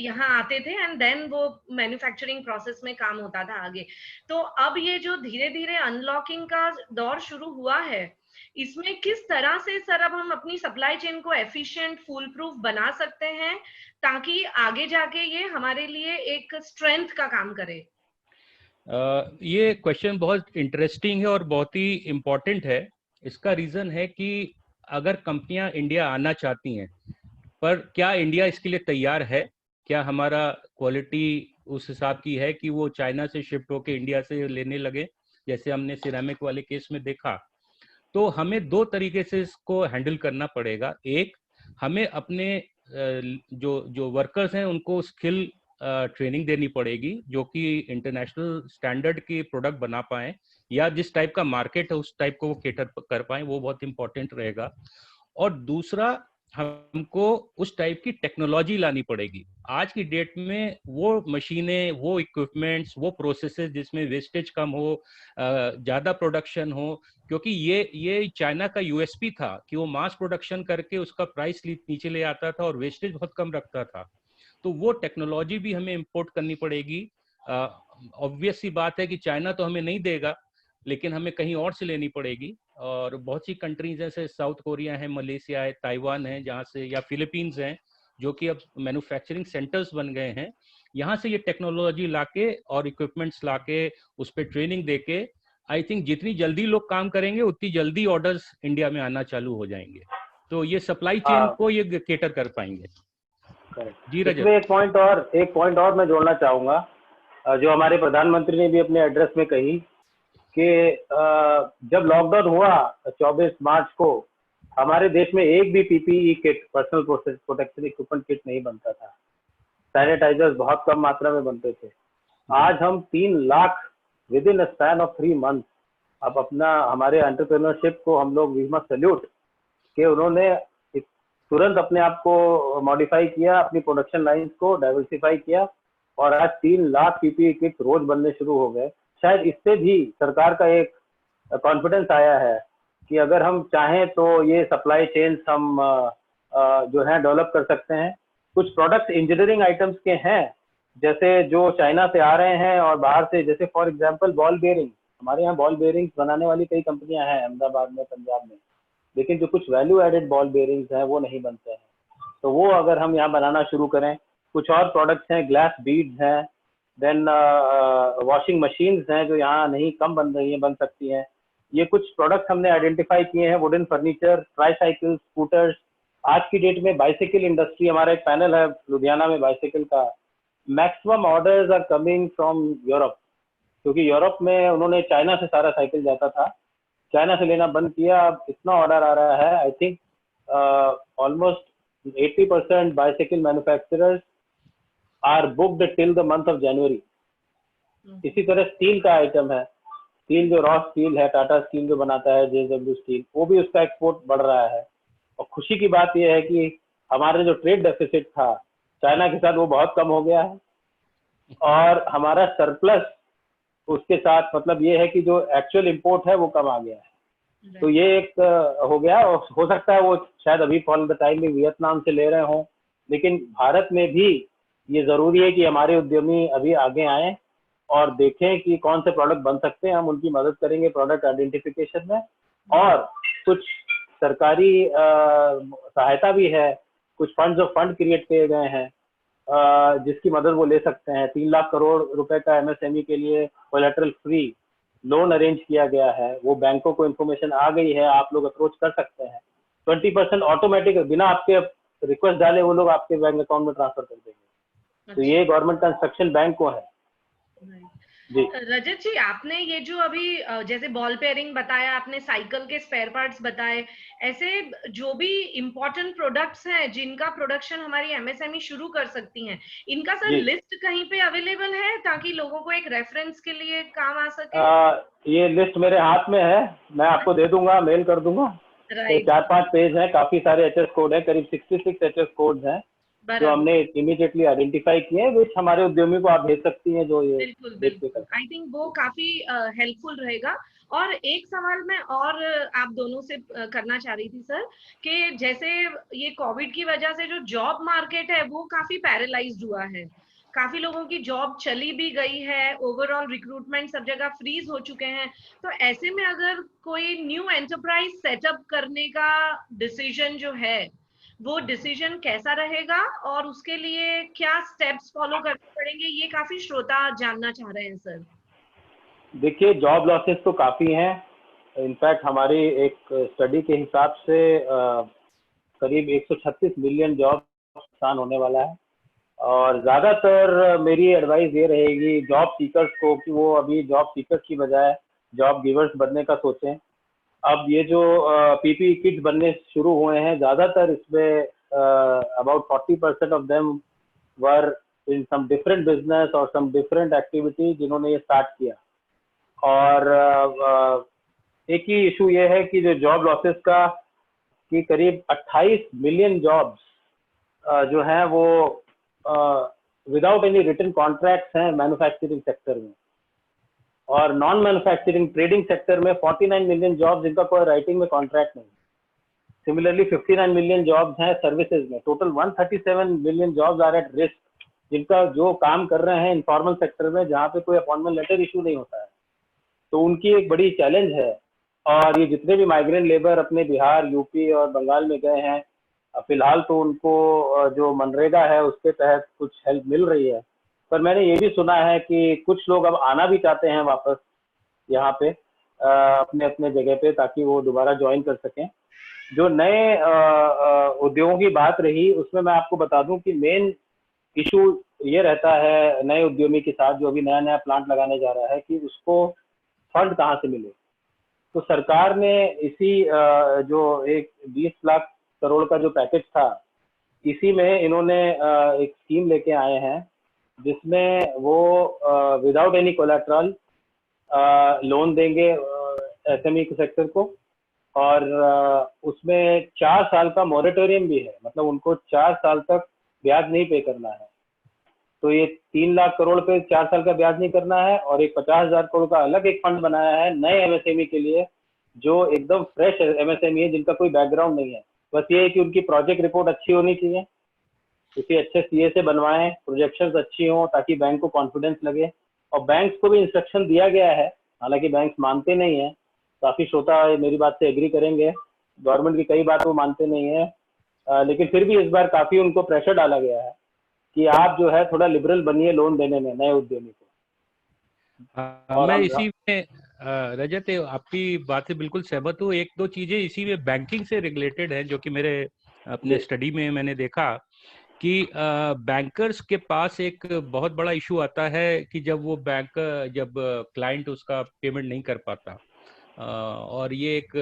यहाँ आते थे एंड देन वो मैन्युफैक्चरिंग प्रोसेस में काम होता था आगे। तो अब ये जो धीरे धीरे अनलॉकिंग का दौर शुरू हुआ है, इसमें किस तरह से सर अब हम अपनी सप्लाई चेन को एफिशिएंट, फुल प्रूफ बना सकते हैं ताकि आगे जाके ये हमारे लिए एक स्ट्रेंथ का काम करे? ये क्वेश्चन बहुत इंटरेस्टिंग है और बहुत ही इम्पोर्टेंट है। इसका रीज़न है कि अगर कंपनियां इंडिया आना चाहती हैं, पर क्या इंडिया इसके लिए तैयार है? क्या हमारा क्वालिटी उस हिसाब की है कि वो चाइना से शिफ्ट होकर इंडिया से लेने लगे, जैसे हमने सिरेमिक वाले केस में देखा? तो हमें 2 तरीके से इसको हैंडल करना पड़ेगा। एक, हमें अपने जो वर्कर्स हैं उनको स्किल ट्रेनिंग देनी पड़ेगी जो कि इंटरनेशनल स्टैंडर्ड के प्रोडक्ट बना पाएं, या जिस टाइप का मार्केट है उस टाइप को वो केटर कर पाए, वो बहुत इंपॉर्टेंट रहेगा। और दूसरा, हमको उस टाइप की टेक्नोलॉजी लानी पड़ेगी। आज की डेट में वो मशीनें, वो इक्विपमेंट्स, वो प्रोसेसेस जिसमें वेस्टेज कम हो, ज़्यादा प्रोडक्शन हो, क्योंकि ये चाइना का यूएसपी था कि वो मास प्रोडक्शन करके उसका प्राइस नीचे ले आता था और वेस्टेज बहुत कम रखता था। तो वो टेक्नोलॉजी भी हमें इंपोर्ट करनी पड़ेगी। ऑब्वियस सी बात है कि चाइना तो हमें नहीं देगा, लेकिन हमें कहीं और से लेनी पड़ेगी। और बहुत सी कंट्रीज जैसे साउथ कोरिया है, मलेशिया है, ताइवान है, जहाँ से, या फिलीपींस हैं, जो कि अब मैन्युफैक्चरिंग सेंटर्स बन गए हैं। यहाँ से ये टेक्नोलॉजी लाके और इक्विपमेंट्स लाके उस पर ट्रेनिंग देके, आई थिंक जितनी जल्दी लोग काम करेंगे उतनी जल्दी ऑर्डर्स इंडिया में आना चालू हो जाएंगे। तो ये सप्लाई चेन को ये केटर कर पाएंगे। जी रजत। इसमें एक पॉइंट और मैं जोड़ना चाहूंगा, जो हमारे प्रधानमंत्री ने भी अपने एड्रेस में कही कि जब लॉकडाउन हुआ 24 मार्च को, हमारे देश में एक भी PPE kit, personal protection equipment kit नहीं बनता था। सैनिटाइजर्स बहुत कम मात्रा में बनते थे। आज हम 3 lakh with in span of 3 month. अब हमारे एंटरप्रेन्योरशिप को हम लोग वी मस्ट सैल्यूट कि उन्होंने तुरंत अपने आप को मॉडिफाई किया, अपनी प्रोडक्शन लाइंस को डाइवर्सिफाई किया, और आज 3 लाख पीपीई किट रोज बनने शुरू हो गए। शायद इससे भी सरकार का एक कॉन्फिडेंस आया है कि अगर हम चाहें तो ये सप्लाई चेन्स हम जो है डेवलप कर सकते हैं। कुछ प्रोडक्ट्स इंजीनियरिंग आइटम्स के हैं, जैसे जो चाइना से आ रहे हैं और बाहर से, जैसे फॉर एग्जांपल बॉल बेयरिंग। हमारे यहाँ बॉल बेयरिंग्स बनाने वाली कई कंपनियां हैं अहमदाबाद में, पंजाब में, लेकिन जो कुछ वैल्यू एडेड बॉल बेयरिंग्स हैं वो नहीं बनते हैं। तो वो अगर हम यहाँ बनाना शुरू करें। कुछ और प्रोडक्ट्स हैं, ग्लास बीड्स हैं, देन वॉशिंग मशीन्स हैं जो यहाँ नहीं कम बन रही हैं, बन सकती हैं। ये कुछ प्रोडक्ट्स हमने आइडेंटिफाई किए हैं। Wooden furniture, tricycle, scooters. आज की डेट में बाइसाइकिल इंडस्ट्री, हमारा एक पैनल है लुधियाना में बाइसाइकिल का, maximum orders are coming from Europe, क्योंकि यूरोप में उन्होंने चाइना से सारा साइकिल जाता था, चाइना से लेना बंद किया। अब इतना ऑर्डर आ रहा है, I think almost 80% bicycle manufacturers are booked till the month of January. इसी तरह स्टील का आइटम है, स्टील जो रॉ स्टील है, टाटा स्टील जो बनाता है, जेएसडब्ल्यू स्टील, वो भी उसका एक्सपोर्ट बढ़ रहा है। और खुशी की बात यह है कि हमारे जो ट्रेड डेफिसिट था चाइना के साथ, वो बहुत कम हो गया है, और हमारा सरप्लस उसके साथ, मतलब ये है कि जो एक्चुअल इंपोर्ट है वो कम आ गया है। तो ये एक हो गया। और हो सकता है वो शायद अभी फॉर द टाइम में वियतनाम से ले रहे हों, लेकिन भारत में भी ये जरूरी है कि हमारे उद्यमी अभी आगे आए और देखें कि कौन से प्रोडक्ट बन सकते हैं। हम उनकी मदद करेंगे प्रोडक्ट आइडेंटिफिकेशन में, और कुछ सरकारी सहायता भी है, कुछ फंड क्रिएट किए गए हैं जिसकी मदद वो ले सकते हैं। 3 लाख करोड़ रुपए का एमएसएमई के लिए कोलैटरल फ्री लोन अरेंज किया गया है। वो बैंकों को इन्फॉर्मेशन आ गई है, आप लोग अप्रोच कर सकते हैं। 20% ऑटोमेटिक, बिना आपके रिक्वेस्ट डाले वो लोग आपके बैंक अकाउंट में ट्रांसफर कर देंगे। तो ये गवर्नमेंट कंस्ट्रक्शन बैंक को है। जी रजत जी, आपने ये जो अभी जैसे बॉल पेयरिंग बताया, आपने साइकिल के स्पेयर पार्ट्स बताए, ऐसे जो भी इम्पोर्टेंट प्रोडक्ट्स हैं जिनका प्रोडक्शन हमारी एमएसएमई शुरू कर सकती हैं, इनका सर लिस्ट कहीं पे अवेलेबल है ताकि लोगों को एक रेफरेंस के लिए काम आ सके? ये लिस्ट मेरे हाथ में है, मैं आपको दे दूंगा, मेल कर दूंगा। तो 4-5 पेज है, काफी सारे एचएस कोड है, करीब 66 एचएस कोड हैं जो हमने इमीडिएटली आइडेंटिफाई किए हैं, विच हमारे उद्यमी को आप भेज सकती हैं जो ये बिल्कुल। आई थिंक वो काफी हेल्पफुल रहेगा। और एक सवाल मैं और आप दोनों से करना चाह रही थी सर, कि जैसे ये कोविड की वजह से जो जॉब मार्केट है वो काफी पैरालाइज्ड हुआ है, काफी लोगों की जॉब चली भी गई है, ओवरऑल रिक्रूटमेंट सब जगह फ्रीज हो चुके हैं। तो ऐसे में अगर कोई न्यू एंटरप्राइज सेटअप करने का डिसीजन जो है, वो डिसीजन कैसा रहेगा और उसके लिए क्या स्टेप्स फॉलो करने पड़ेंगे, ये काफी श्रोता जानना चाह रहे हैं सर। देखिए, जॉब लॉसेस तो काफी हैं। इनफैक्ट हमारी एक स्टडी के हिसाब से करीब 136 मिलियन जॉब नुकसान होने वाला है। और ज्यादातर मेरी एडवाइस ये रहेगी जॉब सीकर्स को कि वो अभी जॉब सीकर्स की बजाय जॉब गिवर्स बनने का सोचें। अब ये जो पीपीई किट्स बनने शुरू हुए हैं, ज्यादातर इसमें about 40% of them were in some different business और सम डिफरेंट एक्टिविटी जिन्होंने ये स्टार्ट किया। और एक ही इशू ये है कि जो जॉब लॉसेस का कि करीब 28 मिलियन जॉब्स जो हैं वो विदाउट एनी रिटन कॉन्ट्रैक्ट्स हैं मैन्युफैक्चरिंग सेक्टर में, और नॉन मैन्युफैक्चरिंग ट्रेडिंग सेक्टर में 49 मिलियन जॉब्स जिनका कोई राइटिंग में कॉन्ट्रैक्ट नहीं। सिमिलरली 59 मिलियन जॉब्स हैं सर्विसेज में। Total 137 million jobs are at risk, जिनका जो काम कर रहे हैं इनफॉर्मल सेक्टर में जहाँ पे कोई अपॉइंटमेंट लेटर इशू नहीं होता है, तो उनकी एक बड़ी चैलेंज है। और ये जितने भी माइग्रेंट लेबर अपने बिहार, यूपी और बंगाल में गए हैं, फिलहाल तो उनको जो मनरेगा है उसके तहत कुछ हेल्प मिल रही है, पर मैंने ये भी सुना है कि कुछ लोग अब आना भी चाहते हैं वापस यहाँ पे अपने अपने जगह पे, ताकि वो दोबारा ज्वाइन कर सकें। जो नए उद्योगों की बात रही, उसमें मैं आपको बता दूं कि मेन इशू ये रहता है नए उद्यमी के साथ जो अभी नया नया प्लांट लगाने जा रहा है कि उसको फंड कहाँ से मिले। तो सरकार ने इसी जो एक 20 लाख करोड़ का जो पैकेज था, इसी में इन्होंने एक स्कीम लेके आए हैं जिसमें वो विदाउट एनी कोलैटरल लोन देंगे एसएमई सेक्टर को, और उसमें 4 साल का मॉरेटोरियम भी है, मतलब उनको 4 साल तक ब्याज नहीं पे करना है। तो ये 3 लाख करोड़ पे 4 साल का ब्याज नहीं करना है, और एक 50,000 करोड़ का अलग एक फंड बनाया है नए एमएसएमई के लिए, जो एकदम फ्रेश एमएसएमई है, जिनका कोई बैकग्राउंड नहीं है। बस ये है कि उनकी प्रोजेक्ट रिपोर्ट अच्छी होनी चाहिए, किसी अच्छे सीए से बनवाएं, प्रोजेक्शंस अच्छी हों ताकि बैंक को कॉन्फिडेंस लगे। और बैंक्स को भी इंस्ट्रक्शन दिया गया है, हालांकि बैंक्स मानते नहीं है, काफी श्रोता मेरी बात से एग्री करेंगे, गवर्नमेंट की कई बात वो मानते नहीं है, लेकिन फिर भी इस बार काफी उनको प्रेशर डाला गया है कि आप जो है थोड़ा लिबरल बनिए लोन देने में नए उद्यमी को। और मैं इसी में रजत आपकी बात से बिल्कुल सहमत हूँ। एक दो चीजें इसी में बैंकिंग से रिलेटेड है जो कि मेरे अपने स्टडी में मैंने देखा कि बैंकर्स के पास एक बहुत बड़ा इशू आता है कि जब क्लाइंट उसका पेमेंट नहीं कर पाता, और ये एक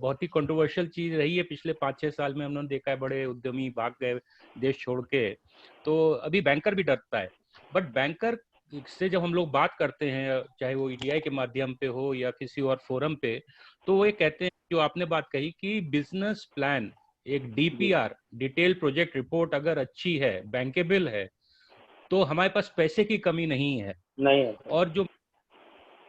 बहुत ही कंट्रोवर्शियल चीज रही है पिछले 5-6 साल में। हमने देखा है बड़े उद्यमी भाग गए देश छोड़ के, तो अभी बैंकर भी डरता है। बट बैंकर से जब हम लोग बात करते हैं, चाहे वो ईडीआई के माध्यम पे हो या किसी और फोरम पे, तो वो ये कहते हैं जो आपने बात कही कि बिजनेस प्लान, एक डीपीआर, डिटेल प्रोजेक्ट रिपोर्ट अगर अच्छी है, बैंकेबल है, तो हमारे पास पैसे की कमी नहीं है। और जो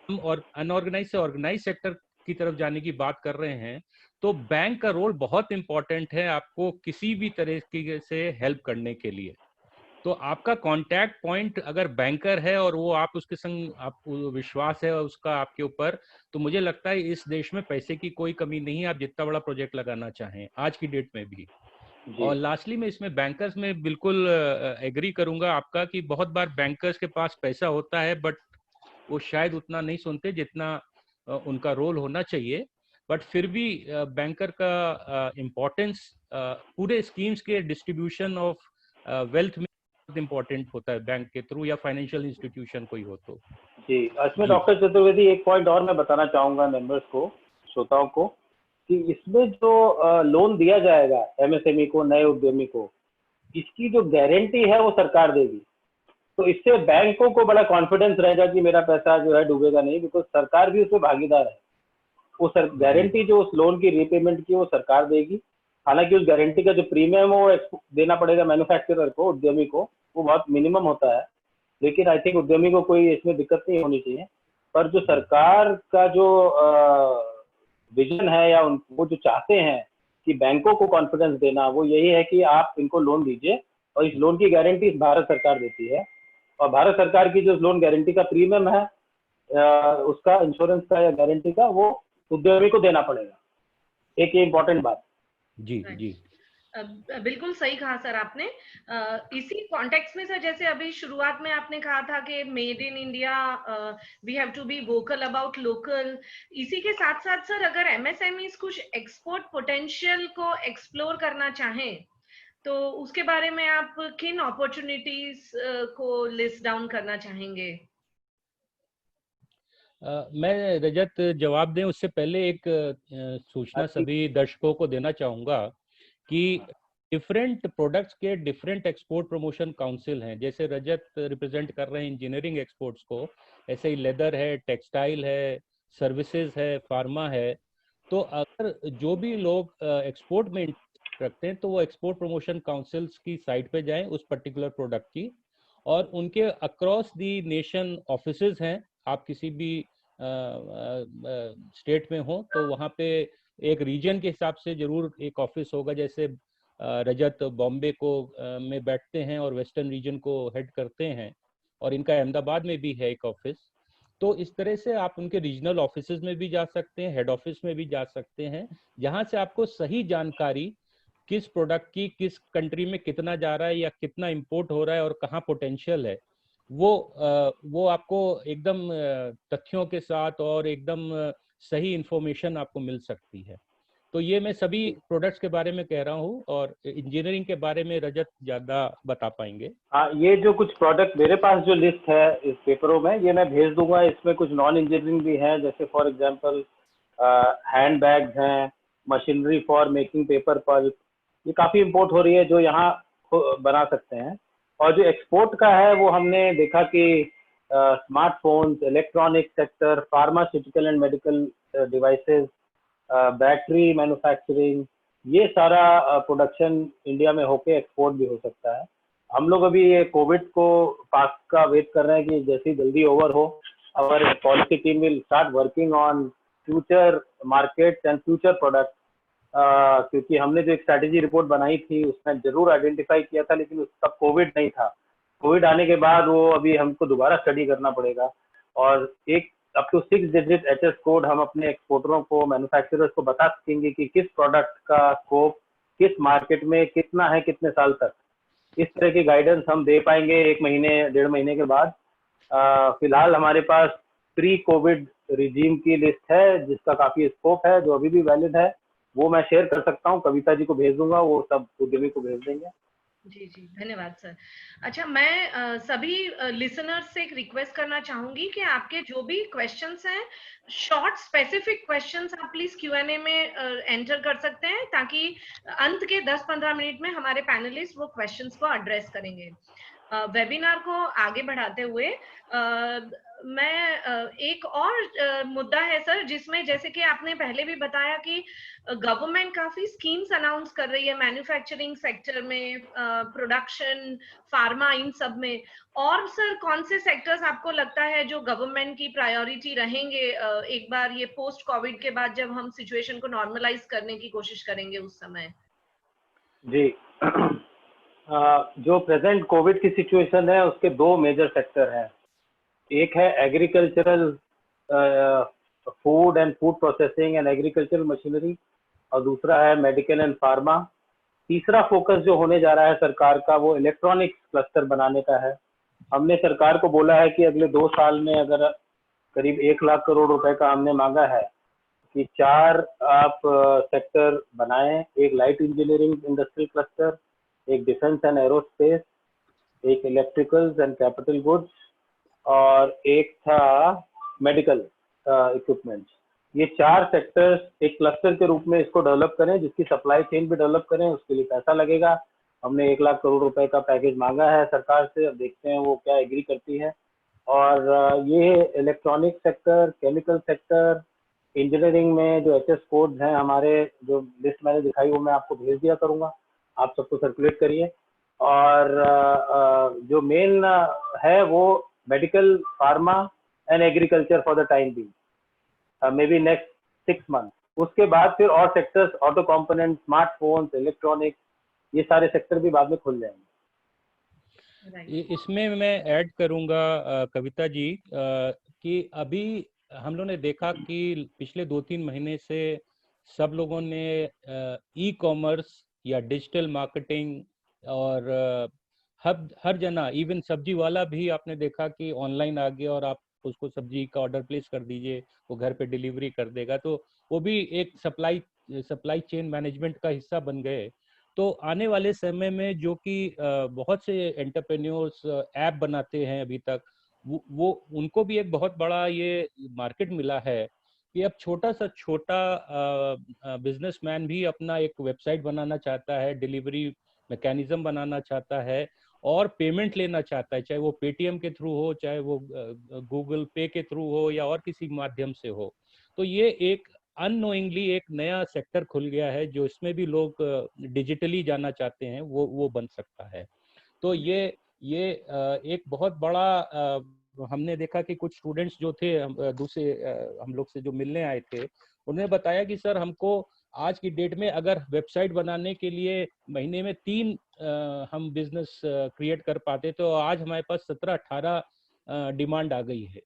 हम और अनऑर्गेनाइज से ऑर्गेनाइज सेक्टर की तरफ जाने की बात कर रहे हैं, तो बैंक का रोल बहुत इंपॉर्टेंट है आपको किसी भी तरीके से हेल्प करने के लिए। तो आपका कांटेक्ट पॉइंट अगर बैंकर है और वो आप उसके संग आपको विश्वास है उसका आपके ऊपर, तो मुझे लगता है इस देश में पैसे की कोई कमी नहीं है, आप जितना बड़ा प्रोजेक्ट लगाना चाहें आज की डेट में भी। और लास्टली में इसमें बैंकर्स में बिल्कुल एग्री करूंगा आपका कि बहुत बार बैंकर्स के पास पैसा होता है बट वो शायद उतना नहीं सुनते जितना उनका रोल होना चाहिए। बट फिर भी बैंकर का इम्पोर्टेंस पूरे स्कीम्स के डिस्ट्रीब्यूशन ऑफ वेल्थ में बहुत इम्पोर्टेंट होता है बैंक के थ्रू या फाइनेंशियल इंस्टीट्यूशन कोई हो तो। जी, इसमें डॉक्टर चतुर्वेदी एक पॉइंट और मैं बताना चाहूंगा मेंबर्स को, श्रोताओं को, कि इसमें जो लोन दिया जाएगा एमएसएमई को, नए उद्यमी को, इसकी जो गारंटी है वो सरकार देगी। तो इससे बैंकों को बड़ा कॉन्फिडेंस रहेगा कि मेरा पैसा जो है डूबेगा नहीं, बिकॉज सरकार भी उसमें भागीदार है। वो गारंटी जो उस लोन की रीपेमेंट की वो सरकार देगी। हालांकि उस गारंटी का जो प्रीमियम वो देना पड़ेगा मैन्युफैक्चरर को, उद्यमी को, वो बहुत मिनिमम होता है, लेकिन आई थिंक उद्यमी को कोई इसमें दिक्कत नहीं होनी चाहिए। पर जो सरकार का जो विजन है या वो जो चाहते हैं कि बैंकों को कॉन्फिडेंस देना, वो यही है कि आप इनको लोन दीजिए, और इस लोन की गारंटी भारत सरकार देती है, और भारत सरकार की जो लोन गारंटी का प्रीमियम है उसका, इंश्योरेंस का या गारंटी का, वो उद्यमी को देना पड़ेगा। एक ये इम्पोर्टेंट बात। जी जी, बिल्कुल सही कहा सर आपने। इसी कॉन्टेक्स्ट में सर, जैसे अभी शुरुआत में आपने कहा था कि made in India, we have to be vocal about local. इसी के साथ साथ सर, अगर एमएसएमईज कुछ एक्सपोर्ट पोटेंशियल को एक्सप्लोर करना चाहें, तो उसके बारे में आप किन अपॉर्चुनिटीज को लिस्ट डाउन करना चाहेंगे? मैं रजत जवाब दें उससे पहले एक सूचना सभी दर्शकों को देना चाहूंगा कि डिफरेंट प्रोडक्ट्स के डिफरेंट एक्सपोर्ट प्रमोशन काउंसिल हैं। जैसे रजत रिप्रेजेंट कर रहे हैं इंजीनियरिंग एक्सपोर्ट्स को, ऐसे ही लेदर है, टेक्सटाइल है, सर्विसेज है, फार्मा है। तो अगर जो भी लोग एक्सपोर्ट में इंटरेस्ट रखते हैं तो वो एक्सपोर्ट प्रमोशन काउंसिल्स की साइट पे जाएं उस पर्टिकुलर प्रोडक्ट की, और उनके अक्रॉस दी नेशन ऑफिसेज हैं। आप किसी भी स्टेट में हो तो वहाँ पे एक रीजन के हिसाब से जरूर एक ऑफिस होगा। जैसे रजत बॉम्बे को में बैठते हैं और वेस्टर्न रीजन को हेड करते हैं, और इनका अहमदाबाद में भी है एक ऑफिस। तो इस तरह से आप उनके रीजनल ऑफिसेज में भी जा सकते हैं, हेड ऑफिस में भी जा सकते हैं, जहां से आपको सही जानकारी किस प्रोडक्ट की किस कंट्री में कितना जा रहा है या कितना इंपोर्ट हो रहा है और कहाँ पोटेंशियल है, वो आपको एकदम तथ्यों के साथ और एकदम सही इंफॉर्मेशन आपको मिल सकती है। तो ये मैं सभी प्रोडक्ट्स के बारे में कह रहा हूँ, और इंजीनियरिंग के बारे में रजत ज्यादा बता पाएंगे। हाँ, ये जो कुछ प्रोडक्ट मेरे पास जो लिस्ट है इस पेपरों में, ये मैं भेज दूंगा। इसमें कुछ नॉन इंजीनियरिंग भी हैं, जैसे फॉर एग्जांपल हैंड बैग्स हैं, machinery for making paper pulp, ये काफ़ी इंपोर्ट हो रही है जो यहाँ बना सकते हैं। और जो एक्सपोर्ट का है वो हमने देखा कि smartphones, electronic sector, pharmaceutical and medical devices, battery manufacturing, ये सारा प्रोडक्शन इंडिया में होके एक्सपोर्ट भी हो सकता है। हम लोग अभी ये कोविड को पास का वेट कर रहे हैं कि जैसे ही जल्दी ओवर हो, our policy team will start working on future markets and future product. क्योंकि हमने जो एक स्ट्रैटेजी रिपोर्ट बनाई थी उसमें जरूर आइडेंटिफाई किया था, लेकिन उसका कोविड नहीं था। कोविड आने के बाद वो अभी हमको दोबारा स्टडी करना पड़ेगा, और एक up to 6 digit HS code हम अपने एक्सपोर्टरों को, मैन्युफैक्चरर्स को बता सकेंगे कि किस प्रोडक्ट का स्कोप किस मार्केट में कितना है, कितने साल तक। इस तरह की गाइडेंस हम दे पाएंगे 1 महीने 1.5 महीने के बाद। फिलहाल हमारे पास प्री कोविड रिजीम की लिस्ट है जिसका काफी स्कोप है, जो अभी भी वैलिड है। वो मैं शेयर कर सकता हूँ, कविता जी को भेज दूंगा, वो सब उद्यमी को भेज देंगे। जी जी, धन्यवाद सर। अच्छा, मैं सभी लिसनर्स से एक रिक्वेस्ट करना चाहूंगी कि आपके जो भी क्वेश्चंस हैं, शॉर्ट स्पेसिफिक क्वेश्चंस आप प्लीज क्यूएनए में एंटर कर सकते हैं, ताकि अंत के 10-15 मिनट में हमारे पैनलिस्ट वो क्वेश्चंस को एड्रेस करेंगे। वेबिनार को आगे बढ़ाते हुए मैं एक और मुद्दा है सर, जिसमें जैसे कि आपने पहले भी बताया कि गवर्नमेंट काफी स्कीम्स अनाउंस कर रही है मैन्युफैक्चरिंग सेक्टर में, प्रोडक्शन, फार्मा, इन सब में। और सर कौन से सेक्टर्स आपको लगता है जो गवर्नमेंट की प्रायोरिटी रहेंगे एक बार ये पोस्ट कोविड के बाद, जब हम सिचुएशन को नॉर्मलाइज करने की कोशिश करेंगे उस समय? जी, जो प्रेजेंट कोविड की सिचुएशन है उसके 2 मेजर सेक्टर हैं। एक है agricultural, food and food processing and agricultural machinery, और दूसरा है मेडिकल एंड फार्मा। तीसरा फोकस जो होने जा रहा है सरकार का, वो इलेक्ट्रॉनिक्स क्लस्टर बनाने का है। हमने सरकार को बोला है कि अगले 2 साल में अगर करीब 1 लाख करोड़ रुपए का हमने मांगा है कि 4 आप सेक्टर बनाएं। एक लाइट इंजीनियरिंग इंडस्ट्रियल क्लस्टर, एक डिफेंस एंड एरोस्पेस, एक इलेक्ट्रिकल्स एंड कैपिटल गुड्स, और एक था मेडिकल इक्विपमेंट्स। ये 4 सेक्टर्स एक क्लस्टर के रूप में इसको डेवलप करें, जिसकी सप्लाई चेन भी डेवलप करें। उसके लिए पैसा लगेगा। हमने 1 लाख करोड़ रुपए का पैकेज मांगा है सरकार से, अब देखते हैं वो क्या एग्री करती है। और ये electronic sector, chemical sector, engineering में जो एचएस कोड्स हैं हमारे, जो लिस्ट मैंने दिखाई वो मैं आपको भेज दिया करूँगा, आप सबको सर्कुलेट करिए। और जो मेन है वो medical, pharma and agriculture for the time be, may be next 6 month. उसके बाद फिर और sectors, auto component, smartphones, electronics, ये सारे सेक्टर भी बाद में खुल जाएंगे। इसमें मैं ऐड करूंगा कविता जी कि अभी हम लोगों ने देखा कि पिछले 2-3 महीने से सब लोगों ने ई कॉमर्स या डिजिटल मार्केटिंग, और हर जना, इवन सब्जी वाला भी आपने देखा कि ऑनलाइन आ गया और आप उसको सब्जी का ऑर्डर प्लेस कर दीजिए, वो घर पे डिलीवरी कर देगा। तो वो भी एक सप्लाई चेन मैनेजमेंट का हिस्सा बन गए। तो आने वाले समय में जो कि बहुत से एंटरप्रेन्योर्स ऐप बनाते हैं अभी तक, वो उनको भी एक बहुत बड़ा ये मार्केट मिला है कि अब छोटा बिजनेसमैन भी अपना एक वेबसाइट बनाना चाहता है, डिलीवरी मैकेनिज्म बनाना चाहता है और पेमेंट लेना चाहता है, चाहे वो पेटीएम के थ्रू हो, चाहे वो गूगल पे के थ्रू हो या और किसी माध्यम से हो। तो ये एक अननोइंगली एक नया सेक्टर खुल गया है, जो इसमें भी लोग डिजिटली जाना चाहते हैं, वो बन सकता है। तो ये एक बहुत बड़ा हमने देखा कि कुछ स्टूडेंट्स जो थे दूसरे हम लोग से जो मिलने आए थे, उन्होंने बताया कि सर हमको आज की डेट में अगर वेबसाइट बनाने के लिए महीने में 3 हम बिजनेस क्रिएट कर पाते, तो आज हमारे पास 17-18 डिमांड आ गई है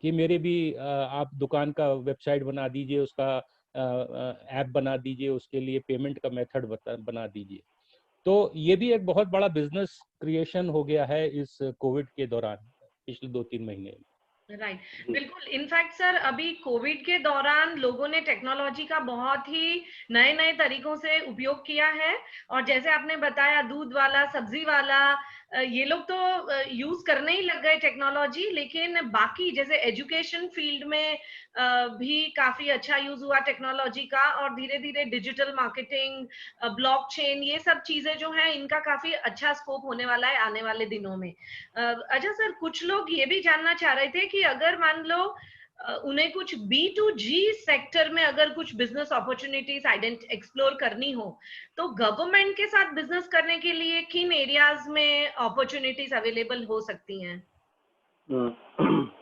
कि मेरे भी आप दुकान का वेबसाइट बना दीजिए, उसका ऐप बना दीजिए, उसके लिए पेमेंट का मेथड बना दीजिए। तो ये भी एक बहुत बड़ा बिजनेस क्रिएशन हो गया है इस कोविड के दौरान, पिछले 2-3 महीने में। राइट, बिल्कुल। इनफैक्ट सर, अभी कोविड के दौरान लोगों ने टेक्नोलॉजी का बहुत ही नए नए तरीकों से उपयोग किया है। और जैसे आपने बताया, दूध वाला, सब्जी वाला, ये लोग तो यूज करने ही लग गए टेक्नोलॉजी। लेकिन बाकी जैसे एजुकेशन फील्ड में भी काफी अच्छा यूज हुआ टेक्नोलॉजी का। और धीरे धीरे डिजिटल मार्केटिंग, ब्लॉकचेन, ये सब चीजें जो हैं, इनका काफी अच्छा स्कोप होने वाला है आने वाले दिनों में। अच्छा सर, कुछ लोग ये भी जानना चाह रहे थे कि अगर मान लो उन्हें कुछ B2G सेक्टर में अगर कुछ बिजनेस अपॉर्चुनिटीज एक्सप्लोर करनी हो, तो गवर्नमेंट के साथ बिजनेस करने के लिए किन एरियाज में अपॉर्चुनिटीज अवेलेबल हो सकती हैं?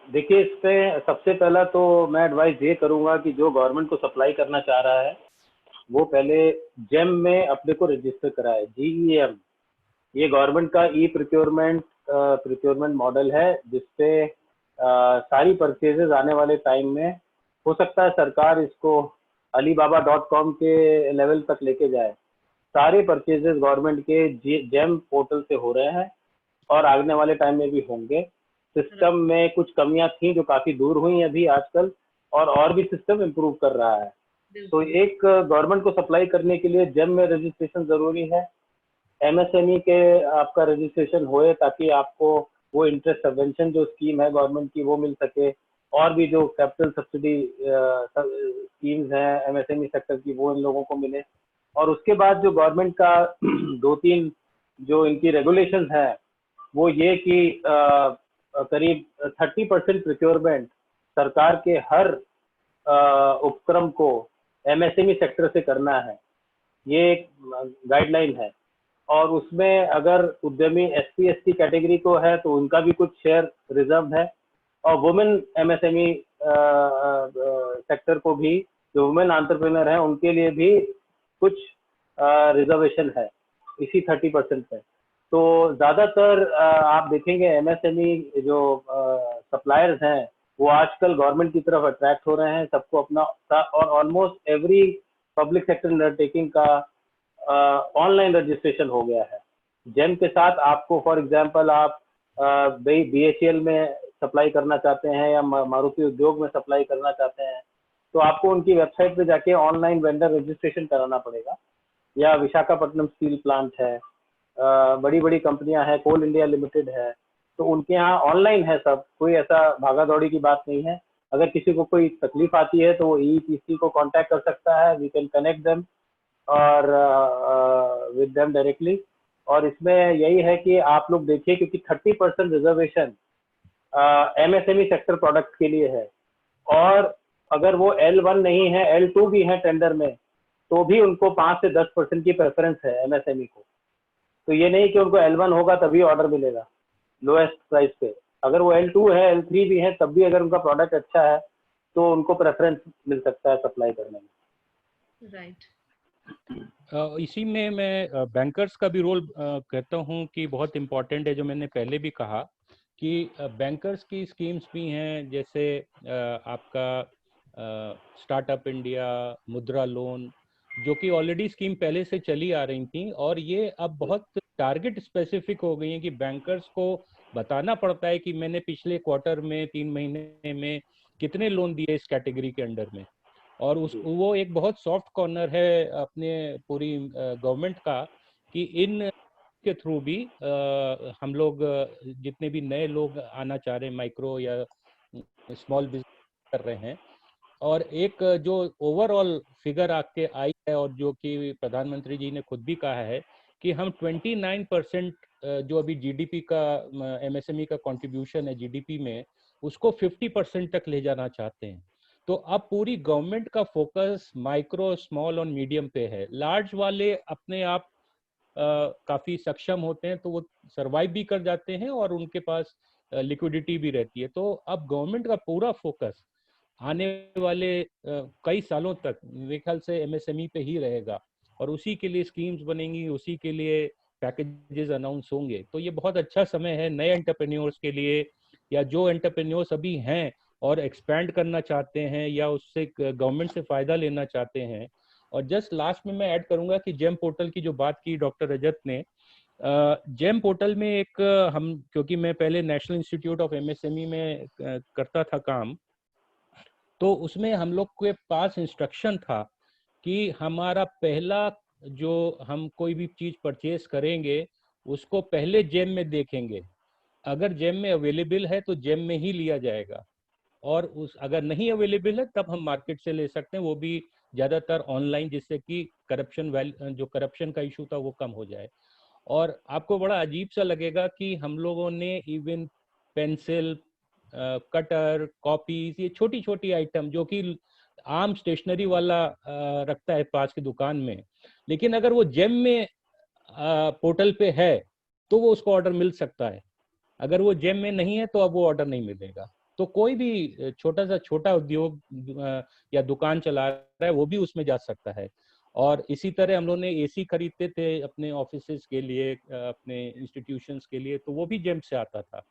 देखिए, इस पे सबसे पहला तो मैं एडवाइस ये करूंगा कि जो गवर्नमेंट को सप्लाई करना चाह रहा है, वो पहले जेम में अपने को रजिस्टर कराए। GEM, ये गवर्नमेंट का प्रोक्योरमेंट मॉडल है, जिसपे सारी परचेजेस आने वाले टाइम में, हो सकता है सरकार इसको alibaba.com के लेवल तक लेके जाए। सारे परचेजेस गवर्नमेंट के जेम पोर्टल से हो रहे हैं और आने वाले टाइम में भी होंगे। सिस्टम में कुछ कमियां थी जो काफी दूर हुई अभी आजकल, और भी सिस्टम इम्प्रूव कर रहा है। तो एक गवर्नमेंट को सप्लाई करने के लिए जेम में रजिस्ट्रेशन जरूरी है। MSME के आपका रजिस्ट्रेशन होए, ताकि आपको वो इंटरेस्ट सबवेंशन जो स्कीम है गवर्नमेंट की, वो मिल सके। और भी जो कैपिटल सब्सिडी स्कीम्स हैं MSME सेक्टर की, वो इन लोगों को मिले। और उसके बाद जो गवर्नमेंट का 2-3 जो इनकी रेगुलेशंस है, वो ये कि करीब 30% प्रोक्योरमेंट सरकार के हर उपक्रम को MSME सेक्टर से करना है। ये एक गाइडलाइन है। और उसमें अगर उद्यमी SC/ST कैटेगरी को है, तो उनका भी कुछ शेयर रिजर्व है। और वुमेन MSME सेक्टर को भी, जो वुमेन एंटरप्रेन्योर हैं, उनके लिए भी कुछ रिजर्वेशन है इसी 30% पे। तो ज़्यादातर आप देखेंगे MSME जो सप्लायर्स हैं, वो आजकल गवर्नमेंट की तरफ अट्रैक्ट हो रहे हैं। सबको अपना, और almost every public sector undertaking का ऑनलाइन रजिस्ट्रेशन हो गया है। जेम के साथ आपको, फॉर एग्जांपल, आप BHEL में सप्लाई करना चाहते हैं या मारुति उद्योग में सप्लाई करना चाहते हैं, तो आपको उनकी वेबसाइट पे जाके ऑनलाइन वेंडर रजिस्ट्रेशन कराना पड़ेगा। या विशाखापट्टनम स्टील प्लांट है, बड़ी बड़ी कंपनियां हैं, कोल इंडिया लिमिटेड है, तो उनके यहाँ ऑनलाइन है सब। कोई ऐसा भागा दौड़ी की बात नहीं है। अगर किसी को कोई तकलीफ आती है तो वो EEPC को कांटेक्ट कर सकता है। वी कैन कनेक्ट देम और विद देम डायरेक्टली। और इसमें यही है कि आप लोग देखिए, क्योंकि 30% रिजर्वेशन MSME सेक्टर प्रोडक्ट के लिए है, और अगर वो L1 नहीं है, L2 भी है टेंडर में, तो भी उनको 5 से 10% की प्रेफरेंस है MSME को। तो ये नहीं कि उनको L1 होगा तभी ऑर्डर मिलेगा लोएस्ट प्राइस पे। अगर वो L2 है, L3 भी है, तब भी अगर उनका प्रोडक्ट अच्छा है, तो उनको प्रेफरेंस मिल सकता है सप्लाई करने में। राइट। इसी में मैं बैंकर्स का भी रोल कहता हूं कि बहुत इम्पोर्टेंट है, जो मैंने पहले भी कहा कि बैंकर्स की स्कीम्स भी हैं, जैसे आपका स्टार्टअप इंडिया, मुद्रा लोन, जो कि ऑलरेडी स्कीम पहले से चली आ रही थी, और ये अब बहुत टारगेट स्पेसिफिक हो गई हैं कि बैंकर्स को बताना पड़ता है कि मैंने पिछले क्वार्टर में 3 महीने में कितने लोन दिए इस कैटेगरी के अंडर में। और वो एक बहुत सॉफ्ट कॉर्नर है अपने पूरी गवर्नमेंट का, कि इन के थ्रू भी हम लोग जितने भी नए लोग आना चाह रहे हैं, माइक्रो या स्मॉल बिजनेस कर रहे हैं, और एक जो ओवरऑल फिगर आके आई है और जो कि प्रधानमंत्री जी ने खुद भी कहा है कि हम 29% जो अभी जीडीपी का एमएसएमई का कंट्रीब्यूशन है जीडीपी में, उसको 50% तक ले जाना चाहते हैं। तो अब पूरी गवर्नमेंट का फोकस माइक्रो, स्मॉल और मीडियम पे है। लार्ज वाले अपने आप काफी सक्षम होते हैं, तो वो सरवाइव भी कर जाते हैं और उनके पास लिक्विडिटी भी रहती है। तो अब गवर्नमेंट का पूरा फोकस आने वाले कई सालों तक मेरे ख्याल से एमएसएमई पे ही रहेगा और उसी के लिए स्कीम्स बनेंगी, उसी के लिए पैकेजेस अनाउंस होंगे। तो ये बहुत अच्छा समय है नए एंटरप्रेन्योर्स के लिए, या जो एंटरप्रेन्योर्स अभी हैं और एक्सपैंड करना चाहते हैं या उससे गवर्नमेंट से फायदा लेना चाहते हैं। और जस्ट लास्ट में मैं ऐड करूंगा कि जेम पोर्टल की जो बात की डॉक्टर रजत ने, जेम पोर्टल में एक हम, क्योंकि मैं पहले नेशनल इंस्टीट्यूट ऑफ एमएसएमई में करता था काम, तो उसमें हम लोग के पास इंस्ट्रक्शन था कि हमारा पहला जो हम कोई भी चीज परचेज करेंगे उसको पहले जेम में देखेंगे। अगर जेम में अवेलेबल है तो जेम में ही लिया जाएगा, और उस अगर नहीं अवेलेबल है तब हम मार्केट से ले सकते हैं, वो भी ज्यादातर ऑनलाइन, जिससे कि जो करप्शन का इशू था वो कम हो जाए। और आपको बड़ा अजीब सा लगेगा कि हम लोगों ने इवन पेंसिल, कटर, कॉपीज, ये छोटी छोटी आइटम जो कि आम स्टेशनरी वाला रखता है पास की दुकान में, लेकिन अगर वो जेम में पोर्टल पे है तो वो उसको ऑर्डर मिल सकता है। अगर वो जेम में नहीं है तो अब वो ऑर्डर नहीं मिलेगा। तो कोई भी छोटा सा छोटा उद्योग या दुकान चला रहा है वो भी उसमें जा सकता है। और इसी तरह हम लोग ने एसी खरीदते थे अपने ऑफिसेज के लिए, अपने इंस्टीट्यूशंस के लिए, तो वो भी जेम से आता था।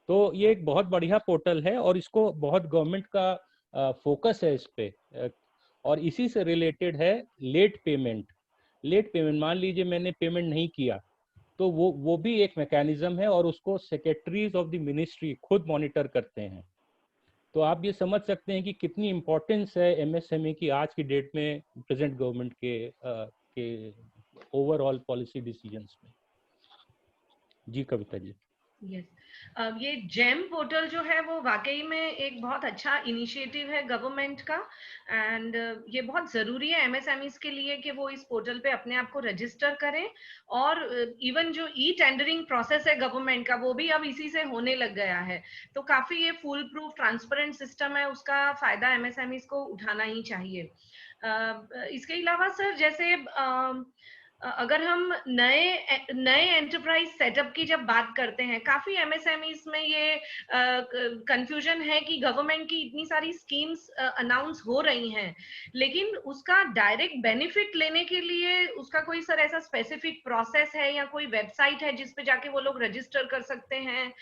तो ये एक बहुत बढ़िया पोर्टल है और इसको बहुत गवर्नमेंट का फोकस है इस पे। और इसी से रिलेटेड है लेट पेमेंट। मान लीजिए मैंने पेमेंट नहीं किया, तो वो भी एक मैकेनिज्म है और उसको सेक्रेटरीज ऑफ द मिनिस्ट्री खुद मॉनिटर करते हैं। तो आप ये समझ सकते हैं कि कितनी इम्पोर्टेंस है एमएसएमई की आज की डेट में प्रेजेंट गवर्नमेंट के ओवरऑल पॉलिसी डिसीजंस में। जी कविता जी। यस, ये जेम पोर्टल जो है वो वाकई में एक बहुत अच्छा इनिशिएटिव है गवर्नमेंट का, एंड ये बहुत जरूरी है एमएसएमईज के लिए कि वो इस पोर्टल पे अपने आप को रजिस्टर करें। और इवन जो ई टेंडरिंग प्रोसेस है गवर्नमेंट का, वो भी अब इसी से होने लग गया है। तो काफी ये फुल प्रूफ ट्रांसपेरेंट सिस्टम है, उसका फायदा एमएसएमईज को उठाना ही चाहिए। इसके अलावा सर, जैसे अगर हम नए एंटरप्राइज सेटअप की जब बात करते हैं, काफी एमएसएमईज में ये कंफ्यूजन है कि गवर्नमेंट की इतनी सारी स्कीम्स अनाउंस हो रही हैं, लेकिन उसका डायरेक्ट बेनिफिट लेने के लिए उसका कोई सर ऐसा स्पेसिफिक प्रोसेस है या कोई वेबसाइट है जिस पे जाके वो लोग रजिस्टर कर सकते हैं?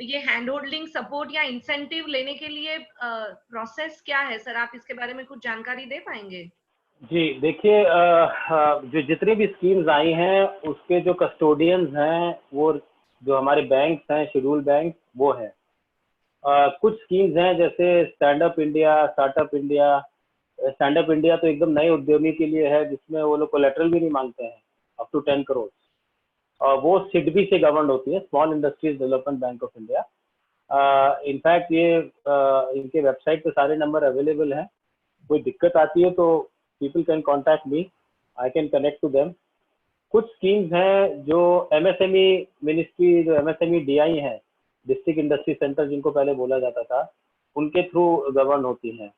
ये हैंड होल्डिंग सपोर्ट या इंसेंटिव लेने के लिए प्रोसेस क्या है सर? आप इसके बारे में कुछ जानकारी दे पाएंगे? जी देखिए, जो जितनी भी स्कीम्स आई हैं उसके जो कस्टोडियंस हैं वो जो हमारे बैंक हैं, शेड्यूल बैंक, वो हैं। कुछ स्कीम्स हैं जैसे stand up India, startup India. Stand up India तो एकदम नए उद्यमी के लिए है, जिसमें वो लोग कोलेटरल भी नहीं मांगते हैं, अप टू 10 करोड़। और वो सिडबी से गवर्न होती है, small industries development bank of India. In fact ये इनके वेबसाइट पे सारे नंबर अवेलेबल हैं। कोई दिक्कत आती है तो people can contact me, I can connect to them. कुछ स्कीम्स हैं जो एमएसएमई मिनिस्ट्री, जो एमएसएमई डीआई है, डिस्ट्रिक्ट इंडस्ट्री सेंटर जिनको पहले बोला जाता था, उनके थ्रू गवर्न होती हैं।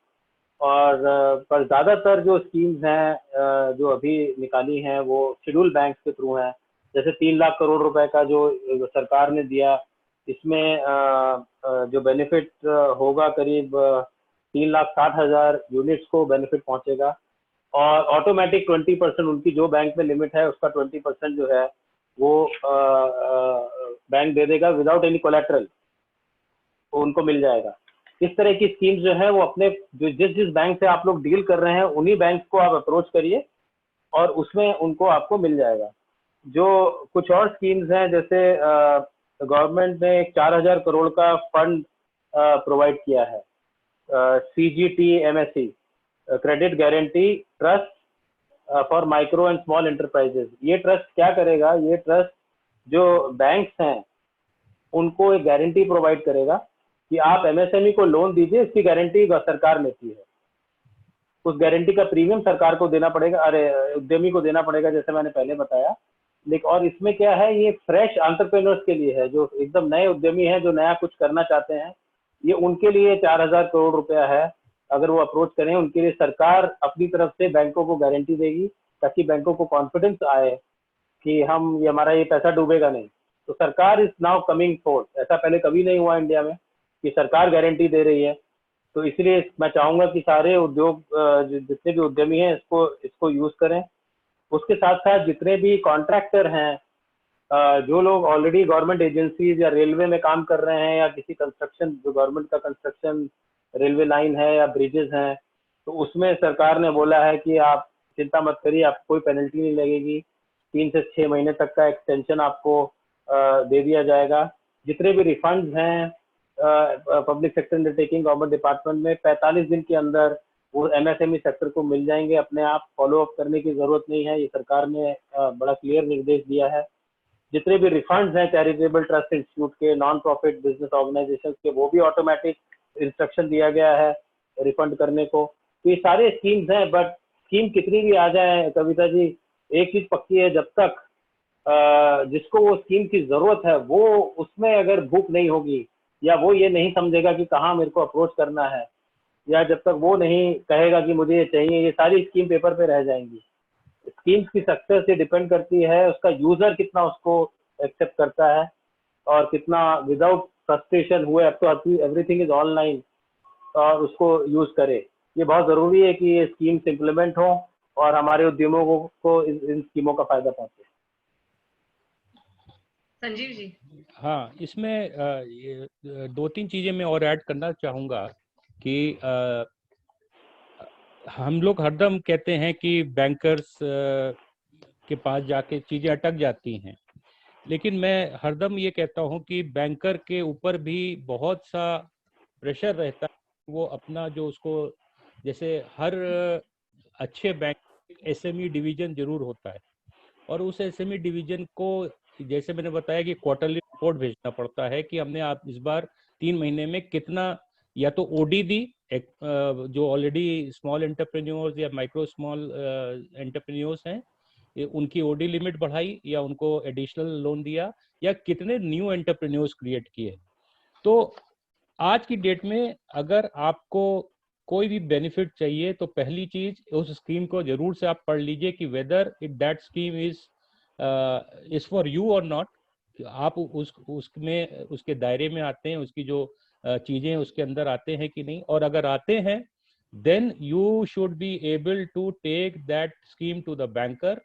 और पर ज़्यादातर जो स्कीम्स हैं जो अभी निकाली हैं वो शेड्यूल बैंक के थ्रू हैं। जैसे 3 लाख करोड़ रुपए का जो सरकार ने दिया, इसमें जो बेनिफिट होगा करीब 3,60,000 यूनिट्स को बेनिफिट पहुंचेगा। और ऑटोमेटिक 20% उनकी जो बैंक में लिमिट है उसका 20% जो है वो बैंक दे देगा विदाउट एनी कोलेटरल, वो उनको मिल जाएगा। इस तरह की स्कीम्स जो है वो अपने जो जिस बैंक से आप लोग डील कर रहे हैं उन्हीं बैंक को आप अप्रोच करिए और उसमें उनको आपको मिल जाएगा। जो कुछ और स्कीम्स हैं, जैसे गवर्नमेंट ने 4,000 करोड़ का फंड प्रोवाइड किया है, CGTMSE, credit guarantee trust for micro and small enterprises. ये ट्रस्ट क्या करेगा? ये ट्रस्ट जो बैंक्स हैं उनको एक गारंटी प्रोवाइड करेगा कि आप एमएसएमई को लोन दीजिए, इसकी गारंटी सरकार लेती है। उस गारंटी का प्रीमियम सरकार को देना पड़ेगा, अरे उद्यमी को देना पड़ेगा, जैसे मैंने पहले बताया। लेकिन और इसमें क्या है, ये फ्रेश एंटरप्रेन्योर्स के लिए है, जो एकदम नए उद्यमी हैं, जो नया कुछ करना चाहते हैं, ये उनके लिए 4000 करोड़ रुपया है। अगर वो अप्रोच करें, उनके लिए सरकार अपनी तरफ से बैंकों को गारंटी देगी, ताकि बैंकों को कॉन्फिडेंस आए कि हम ये हमारा ये पैसा डूबेगा नहीं। तो सरकार इज नाउ कमिंग फोर्थ, ऐसा पहले कभी नहीं हुआ इंडिया में कि सरकार गारंटी दे रही है। तो इसलिए मैं चाहूंगा कि सारे उद्योग जितने भी उद्यमी हैं इसको यूज करें। उसके साथ साथ जितने भी कॉन्ट्रैक्टर हैं, जो लोग ऑलरेडी गवर्नमेंट एजेंसीज या रेलवे में काम कर रहे हैं, या किसी कंस्ट्रक्शन, जो गवर्नमेंट का कंस्ट्रक्शन रेलवे लाइन है या ब्रिजेस हैं, तो उसमें सरकार ने बोला है कि आप चिंता मत करिए, आपको कोई पेनल्टी नहीं लगेगी, 3 से 6 महीने तक का एक्सटेंशन आपको दे दिया जाएगा। जितने भी रिफंड्स हैं public sector undertaking government department में, 45 दिन के अंदर वो एमएसएमई सेक्टर को मिल जाएंगे अपने आप, फॉलो अप करने की जरूरत नहीं है। ये सरकार ने बड़ा क्लियर निर्देश दिया है। जितने भी रिफंड्स हैं चैरिटेबल ट्रस्ट इंस्टीट्यूट के, नॉन प्रॉफिट बिजनेस ऑर्गेनाइजेशन के, वो भी ऑटोमेटिक इंस्ट्रक्शन दिया गया है रिफंड करने को। तो ये सारे स्कीम्स हैं, बट स्कीम कितनी भी आ जाए कविता जी, एक चीज पक्की है, जब तक जिसको वो स्कीम की जरूरत है, वो उसमें अगर भूख नहीं होगी, या वो ये नहीं समझेगा कि कहाँ मेरे को अप्रोच करना है, या जब तक वो नहीं कहेगा कि मुझे ये चाहिए, ये सारी स्कीम पेपर पे रह जाएंगी। स्कीम्स की सक्सेस ये डिपेंड करती है उसका यूजर कितना उसको एक्सेप्ट करता है, और कितना विदाउट फ्रस्ट्रेशन हुए, अब तो एवरीथिंग इज ऑनलाइन, और उसको यूज करे। ये बहुत जरूरी है कि ये स्कीम्स इम्प्लीमेंट हो और हमारे उद्यमों को इन स्कीमों का फायदा पहुंचे। संजीव जी। हाँ, इसमें ये 2-3 चीजें मैं और ऐड करना चाहूँगा कि हम लोग हरदम कहते हैं कि बैंकर्स के पास जाके चीजें अटक जाती हैं, लेकिन मैं हरदम ये कहता हूँ कि बैंकर के ऊपर भी बहुत सा प्रेशर रहता है। वो अपना जो उसको, जैसे हर अच्छे बैंक एसएमई डिवीजन जरूर होता है, और उस एसएमई डिवीजन को, जैसे मैंने बताया कि क्वार्टरली रिपोर्ट भेजना पड़ता है कि हमने आप इस बार 3 महीने में कितना, या तो ओडी दी, जो ऑलरेडी स्मॉल एंटरप्रेन्योर्स या माइक्रो स्मॉल एंटरप्रेन्योर्स हैं, उनकी ओडी लिमिट बढ़ाई, या उनको एडिशनल लोन दिया, या कितने न्यू एंटरप्रेन्योर्स क्रिएट किए। तो आज की डेट में अगर आपको कोई भी बेनिफिट चाहिए, तो पहली चीज उस स्कीम को जरूर से आप पढ़ लीजिए कि whether it that scheme is for you और नॉट। आप उसमें उसके दायरे में आते हैं, उसकी जो चीजें उसके अंदर आते हैं कि नहीं, और अगर आते हैं then you should be able to take that scheme to the banker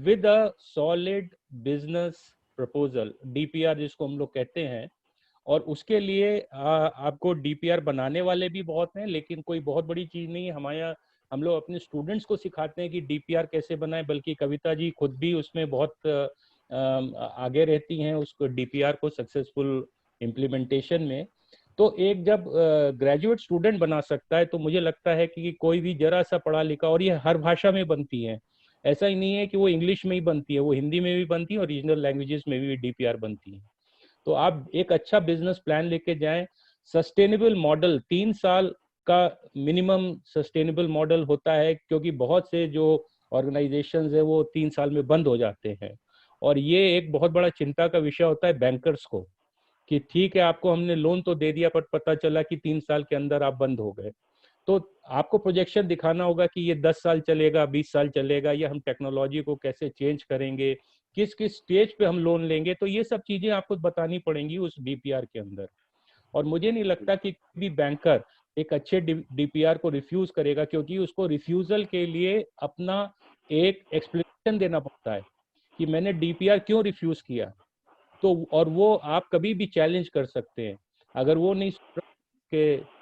with a solid business proposal, DPR जिसको हम लोग कहते हैं। और उसके लिए आपको DPR बनाने वाले भी बहुत हैं, लेकिन कोई बहुत बड़ी चीज नहीं है। हमारे यहाँ हम लोग अपने स्टूडेंट्स को सिखाते हैं कि DPR कैसे बनाएं, बल्कि कविता जी खुद भी उसमें बहुत आगे रहती हैं उसको DPR को सक्सेसफुल इम्प्लीमेंटेशन में। तो एक जब ग्रेजुएट स्टूडेंट बना सकता है, तो मुझे लगता है कि कोई भी जरा सा पढ़ा लिखा, और ये हर भाषा में बनती है, ऐसा ही नहीं है कि वो इंग्लिश में ही बनती है, वो हिंदी में भी बनती है और रीजनल लैंग्वेजेस में भी DPR बनती है। तो आप एक अच्छा बिजनेस प्लान लेके जाएं, सस्टेनेबल मॉडल, 3 साल का मिनिमम सस्टेनेबल मॉडल होता है, क्योंकि बहुत से जो ऑर्गेनाइजेशंस है वो 3 साल में बंद हो जाते हैं। और ये एक बहुत बड़ा चिंता का विषय होता है बैंकर्स को, कि ठीक है आपको हमने लोन तो दे दिया, पर पता चला कि 3 साल के अंदर आप बंद हो गए। तो आपको प्रोजेक्शन दिखाना होगा कि ये 10 साल चलेगा, 20 साल चलेगा, या हम टेक्नोलॉजी को कैसे चेंज करेंगे, किस किस स्टेज पे हम लोन लेंगे। तो ये सब चीजें आपको बतानी पड़ेंगी उस DPR के अंदर। और मुझे नहीं लगता कि कोई भी बैंकर एक अच्छे DPR को रिफ्यूज करेगा, क्योंकि उसको रिफ्यूजल के लिए अपना एक एक्सप्लेनेशन देना पड़ता है कि मैंने DPR क्यों रिफ्यूज किया। तो और वो आप कभी भी चैलेंज कर सकते हैं। अगर वो नहीं सुन रहा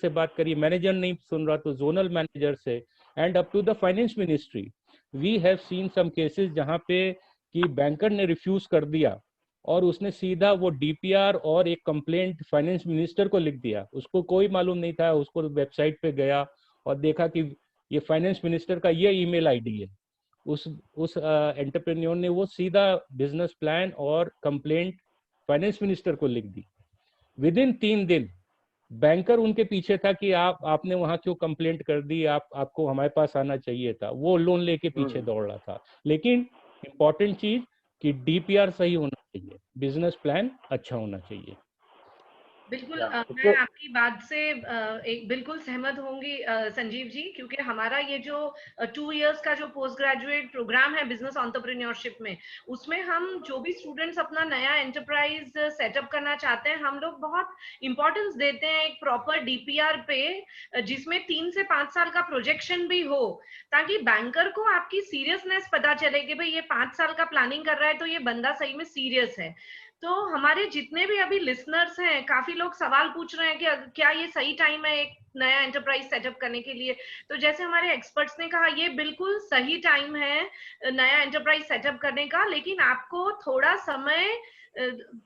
से बात करिए, मैनेजर नहीं सुन रहा तो जोनल मैनेजर से, and up to the finance ministry. We have seen some cases जहां पे कि बैंकर ने रिफ्यूज कर दिया, और उसने सीधा वो DPR और एक कंप्लेंट फाइनेंस मिनिस्टर को लिख दिया। उसको कोई मालूम नहीं था, उसको वेबसाइट पे गया और देखा कि ये फाइनेंस मिनिस्टर का ये ईमेल आईडी है। उस एंटरप्रेन्योर ने वो सीधा बिजनेस प्लान और कंप्लेंट फाइनेंस मिनिस्टर को लिख दी। विद इन 3 दिन बैंकर उनके पीछे था कि आपने वहां क्यों कंप्लेंट कर दी, आपको हमारे पास आना चाहिए था, वो लोन लेके पीछे दौड़ रहा था। लेकिन इम्पोर्टेंट चीज कि डीपीआर सही होना चाहिए, बिजनेस प्लान अच्छा होना चाहिए। बिल्कुल मैं आपकी बात से एक बिल्कुल सहमत होंगी संजीव जी, क्योंकि हमारा ये जो 2 इयर्स का जो पोस्ट ग्रेजुएट प्रोग्राम है बिजनेस एंटरप्रेन्योरशिप में, उसमें हम जो भी स्टूडेंट्स अपना नया एंटरप्राइज सेटअप करना चाहते हैं, हम लोग बहुत इंपॉर्टेंस देते हैं एक प्रॉपर डीपीआर पे, जिसमें 3 से 5 साल का प्रोजेक्शन भी हो, ताकि बैंकर को आपकी सीरियसनेस पता चले कि भाई ये 5 साल का प्लानिंग कर रहा है तो ये बंदा सही में सीरियस है। तो हमारे जितने भी अभी लिसनर्स हैं, काफी लोग सवाल पूछ रहे हैं कि क्या ये सही टाइम है एक नया एंटरप्राइज सेटअप करने के लिए। तो जैसे हमारे एक्सपर्ट्स ने कहा, ये बिल्कुल सही टाइम है नया एंटरप्राइज सेटअप करने का, लेकिन आपको थोड़ा समय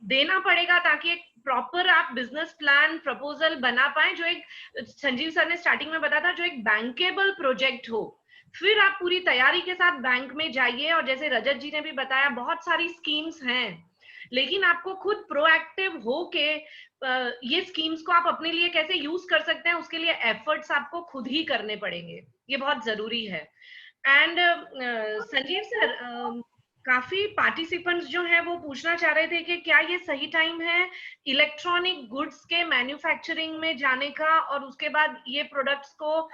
देना पड़ेगा ताकि एक प्रॉपर आप बिजनेस प्लान प्रपोजल बना पाए, जो एक संजीव सर ने स्टार्टिंग में बताया था, जो एक बैंकेबल प्रोजेक्ट हो। फिर आप पूरी तैयारी के साथ बैंक में जाइए, और जैसे रजत जी ने भी बताया, बहुत सारी स्कीम्स हैं, लेकिन आपको खुद प्रोएक्टिव हो के ये स्कीम्स को आप अपने लिए कैसे यूज कर सकते हैं, उसके लिए एफर्ट्स आपको खुद ही करने पड़ेंगे, ये बहुत जरूरी है। एंड संजीव सर, काफी पार्टिसिपेंट्स जो हैं वो पूछना चाह रहे थे कि क्या ये सही टाइम है इलेक्ट्रॉनिक गुड्स के मैन्युफैक्चरिंग में जाने का, और उसके बाद ये प्रोडक्ट्स को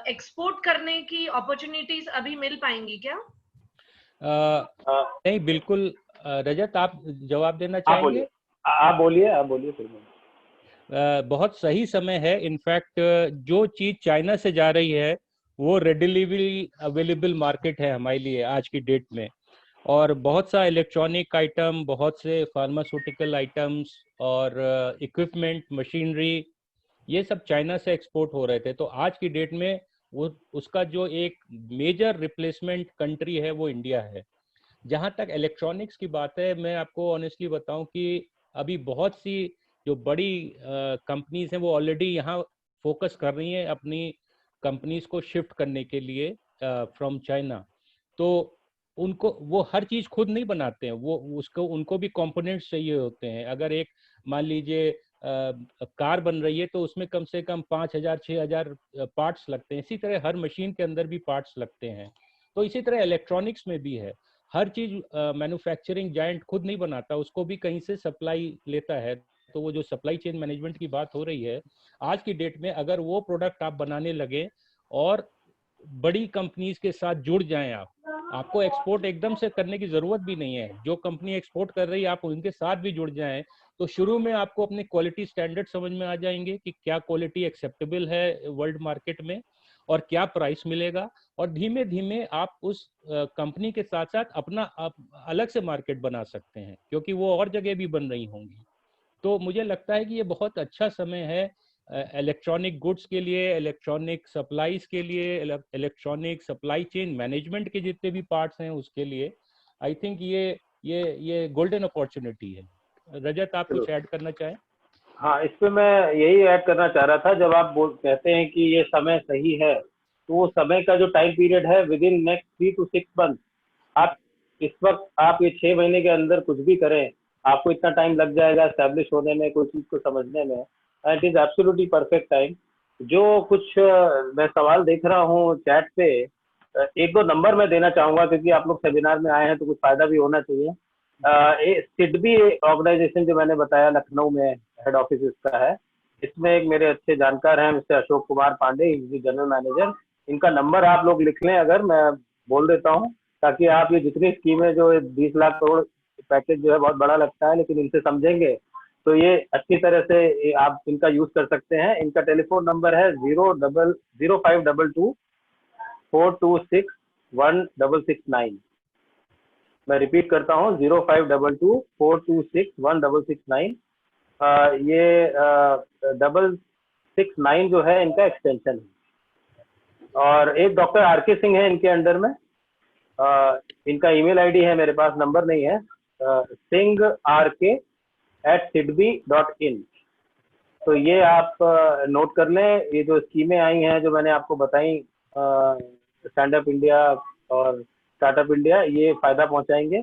एक्सपोर्ट करने की अपॉर्चुनिटीज अभी मिल पाएंगी क्या? नहीं, बिल्कुल। रजत, आप जवाब देना चाहेंगे? आप बोलिए फिर मैं। बहुत सही समय है। इनफैक्ट जो चीज चाइना से जा रही है वो रेडिली अवेलेबल मार्केट है हमारे लिए आज की डेट में, और बहुत सा इलेक्ट्रॉनिक आइटम, बहुत से फार्मास्यूटिकल आइटम्स और इक्विपमेंट, मशीनरी, ये सब चाइना से एक्सपोर्ट हो रहे थे। तो आज की डेट में वो उसका जो एक मेजर रिप्लेसमेंट कंट्री है वो इंडिया है। जहाँ तक इलेक्ट्रॉनिक्स की बात है, मैं आपको ऑनेस्टली बताऊं कि अभी बहुत सी जो बड़ी कंपनीज हैं वो ऑलरेडी यहाँ फोकस कर रही हैं अपनी कंपनीज को शिफ्ट करने के लिए फ्रॉम चाइना। तो उनको वो हर चीज़ खुद नहीं बनाते हैं, वो उसको उनको भी कंपोनेंट्स चाहिए होते हैं। अगर एक मान लीजिए कार बन रही है तो उसमें कम से कम 5,000 6,000 पार्ट्स लगते हैं। इसी तरह हर मशीन के अंदर भी पार्ट्स लगते हैं। तो इसी तरह इलेक्ट्रॉनिक्स में भी है, हर चीज मैन्युफैक्चरिंग जायंट खुद नहीं बनाता, उसको भी कहीं से सप्लाई लेता है। तो वो जो सप्लाई चेन मैनेजमेंट की बात हो रही है आज की डेट में, अगर वो प्रोडक्ट आप बनाने लगे और बड़ी कंपनीज के साथ जुड़ जाएं, आपको एक्सपोर्ट एकदम से करने की जरूरत भी नहीं है। जो कंपनी एक्सपोर्ट कर रही है आप उनके साथ भी जुड़ जाएं, तो शुरू में आपको अपने क्वालिटी स्टैंडर्ड समझ में आ जाएंगे कि क्या क्वालिटी एक्सेप्टेबल है वर्ल्ड मार्केट में और क्या प्राइस मिलेगा। और धीमे धीमे आप उस कंपनी के साथ साथ अपना अलग से मार्केट बना सकते हैं, क्योंकि वो और जगह भी बन रही होंगी। तो मुझे लगता है कि ये बहुत अच्छा समय है इलेक्ट्रॉनिक गुड्स के लिए, इलेक्ट्रॉनिक सप्लाईज के लिए, इलेक्ट्रॉनिक सप्लाई चेन मैनेजमेंट के जितने भी पार्ट्स हैं उसके लिए। आई थिंक ये गोल्डन अपॉर्चुनिटी है। रजत, आप कुछ ऐड करना चाहें? हाँ, इस पे मैं यही ऐड करना चाह रहा था। जब आप कहते हैं कि ये समय सही है, तो वो समय का जो टाइम पीरियड है, with in next 3 to 6 month, आप इस वक्त आप ये 6 महीने के अंदर कुछ भी करें, आपको इतना टाइम लग जाएगा एस्टेब्लिश होने में, कोई चीज़ को समझने में। It is absolutely perfect time. जो कुछ मैं सवाल देख रहा हूँ चैट पे, एक दो नंबर मैं देना चाहूँगा, क्योंकि आप लोग सेमिनार में आए हैं तो कुछ फ़ायदा भी होना चाहिए। सिडबी ऑर्गेनाइजेशन जो मैंने बताया, लखनऊ में हेड ऑफिस इसका है, इसमें एक मेरे अच्छे जानकार हैं, mister Ashok Kumar Pandey, is general manager. इनका नंबर आप लोग लिख लें, अगर मैं बोल देता हूँ, ताकि आप ये जितनी स्कीमें, जो 20 लाख करोड़ पैकेज जो है बहुत बड़ा लगता है, लेकिन इनसे समझेंगे तो ये अच्छी तरह से आप इनका यूज कर सकते हैं। इनका टेलीफोन नंबर है 0522 426 1669। मैं रिपीट करता हूँ, 0522 426 1669। ये 669 जो है इनका एक्सटेंशन है। और एक डॉक्टर आर.के. सिंह है इनके अंडर में। इनका ईमेल आईडी है, मेरे पास नंबर नहीं है, singhrk@sidbi.in। तो ये आप नोट कर लें। ये जो स्कीमें आई हैं, जो मैंने आपको बताई, स्टैंड अप इंडिया और स्टार्टअप इंडिया, ये फायदा पहुंचाएंगे।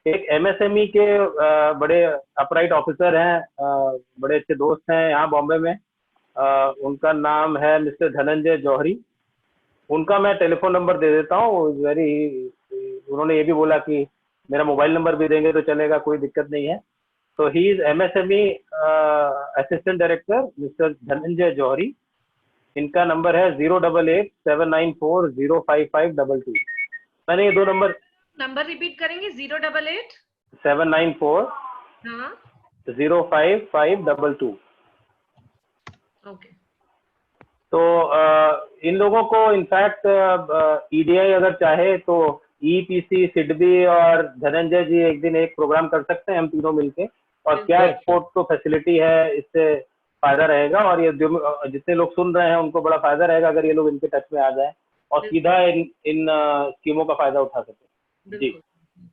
एक एमएसएमई के बड़े अपराइट ऑफिसर हैं, बड़े अच्छे दोस्त हैं यहाँ बॉम्बे में, उनका नाम है मिस्टर धनंजय जौहरी। उनका मैं टेलीफोन नंबर दे देता हूँ। उन्होंने ये भी बोला कि मेरा मोबाइल नंबर भी देंगे तो चलेगा, कोई दिक्कत नहीं है। तो he is MSME assistant director mister Dhananjay Johari. इनका नंबर है 088-794-05522। मैंने ये दो नंबर रिपीट करेंगे? 088 794 हाँ 05522। ओके। तो इन लोगों को इनफैक्ट EDI अगर चाहे तो EPC, सिडबी और धनंजय जी एक दिन एक प्रोग्राम कर सकते हैं हम तीनों मिलके। और क्या एक्सपोर्ट तो फैसिलिटी है, इससे फायदा रहेगा। और ये जितने लोग सुन रहे हैं उनको बड़ा फायदा रहेगा अगर ये लोग इनके टच में आ जाए और सीधा इन स्कीमों का फायदा उठा सके। जी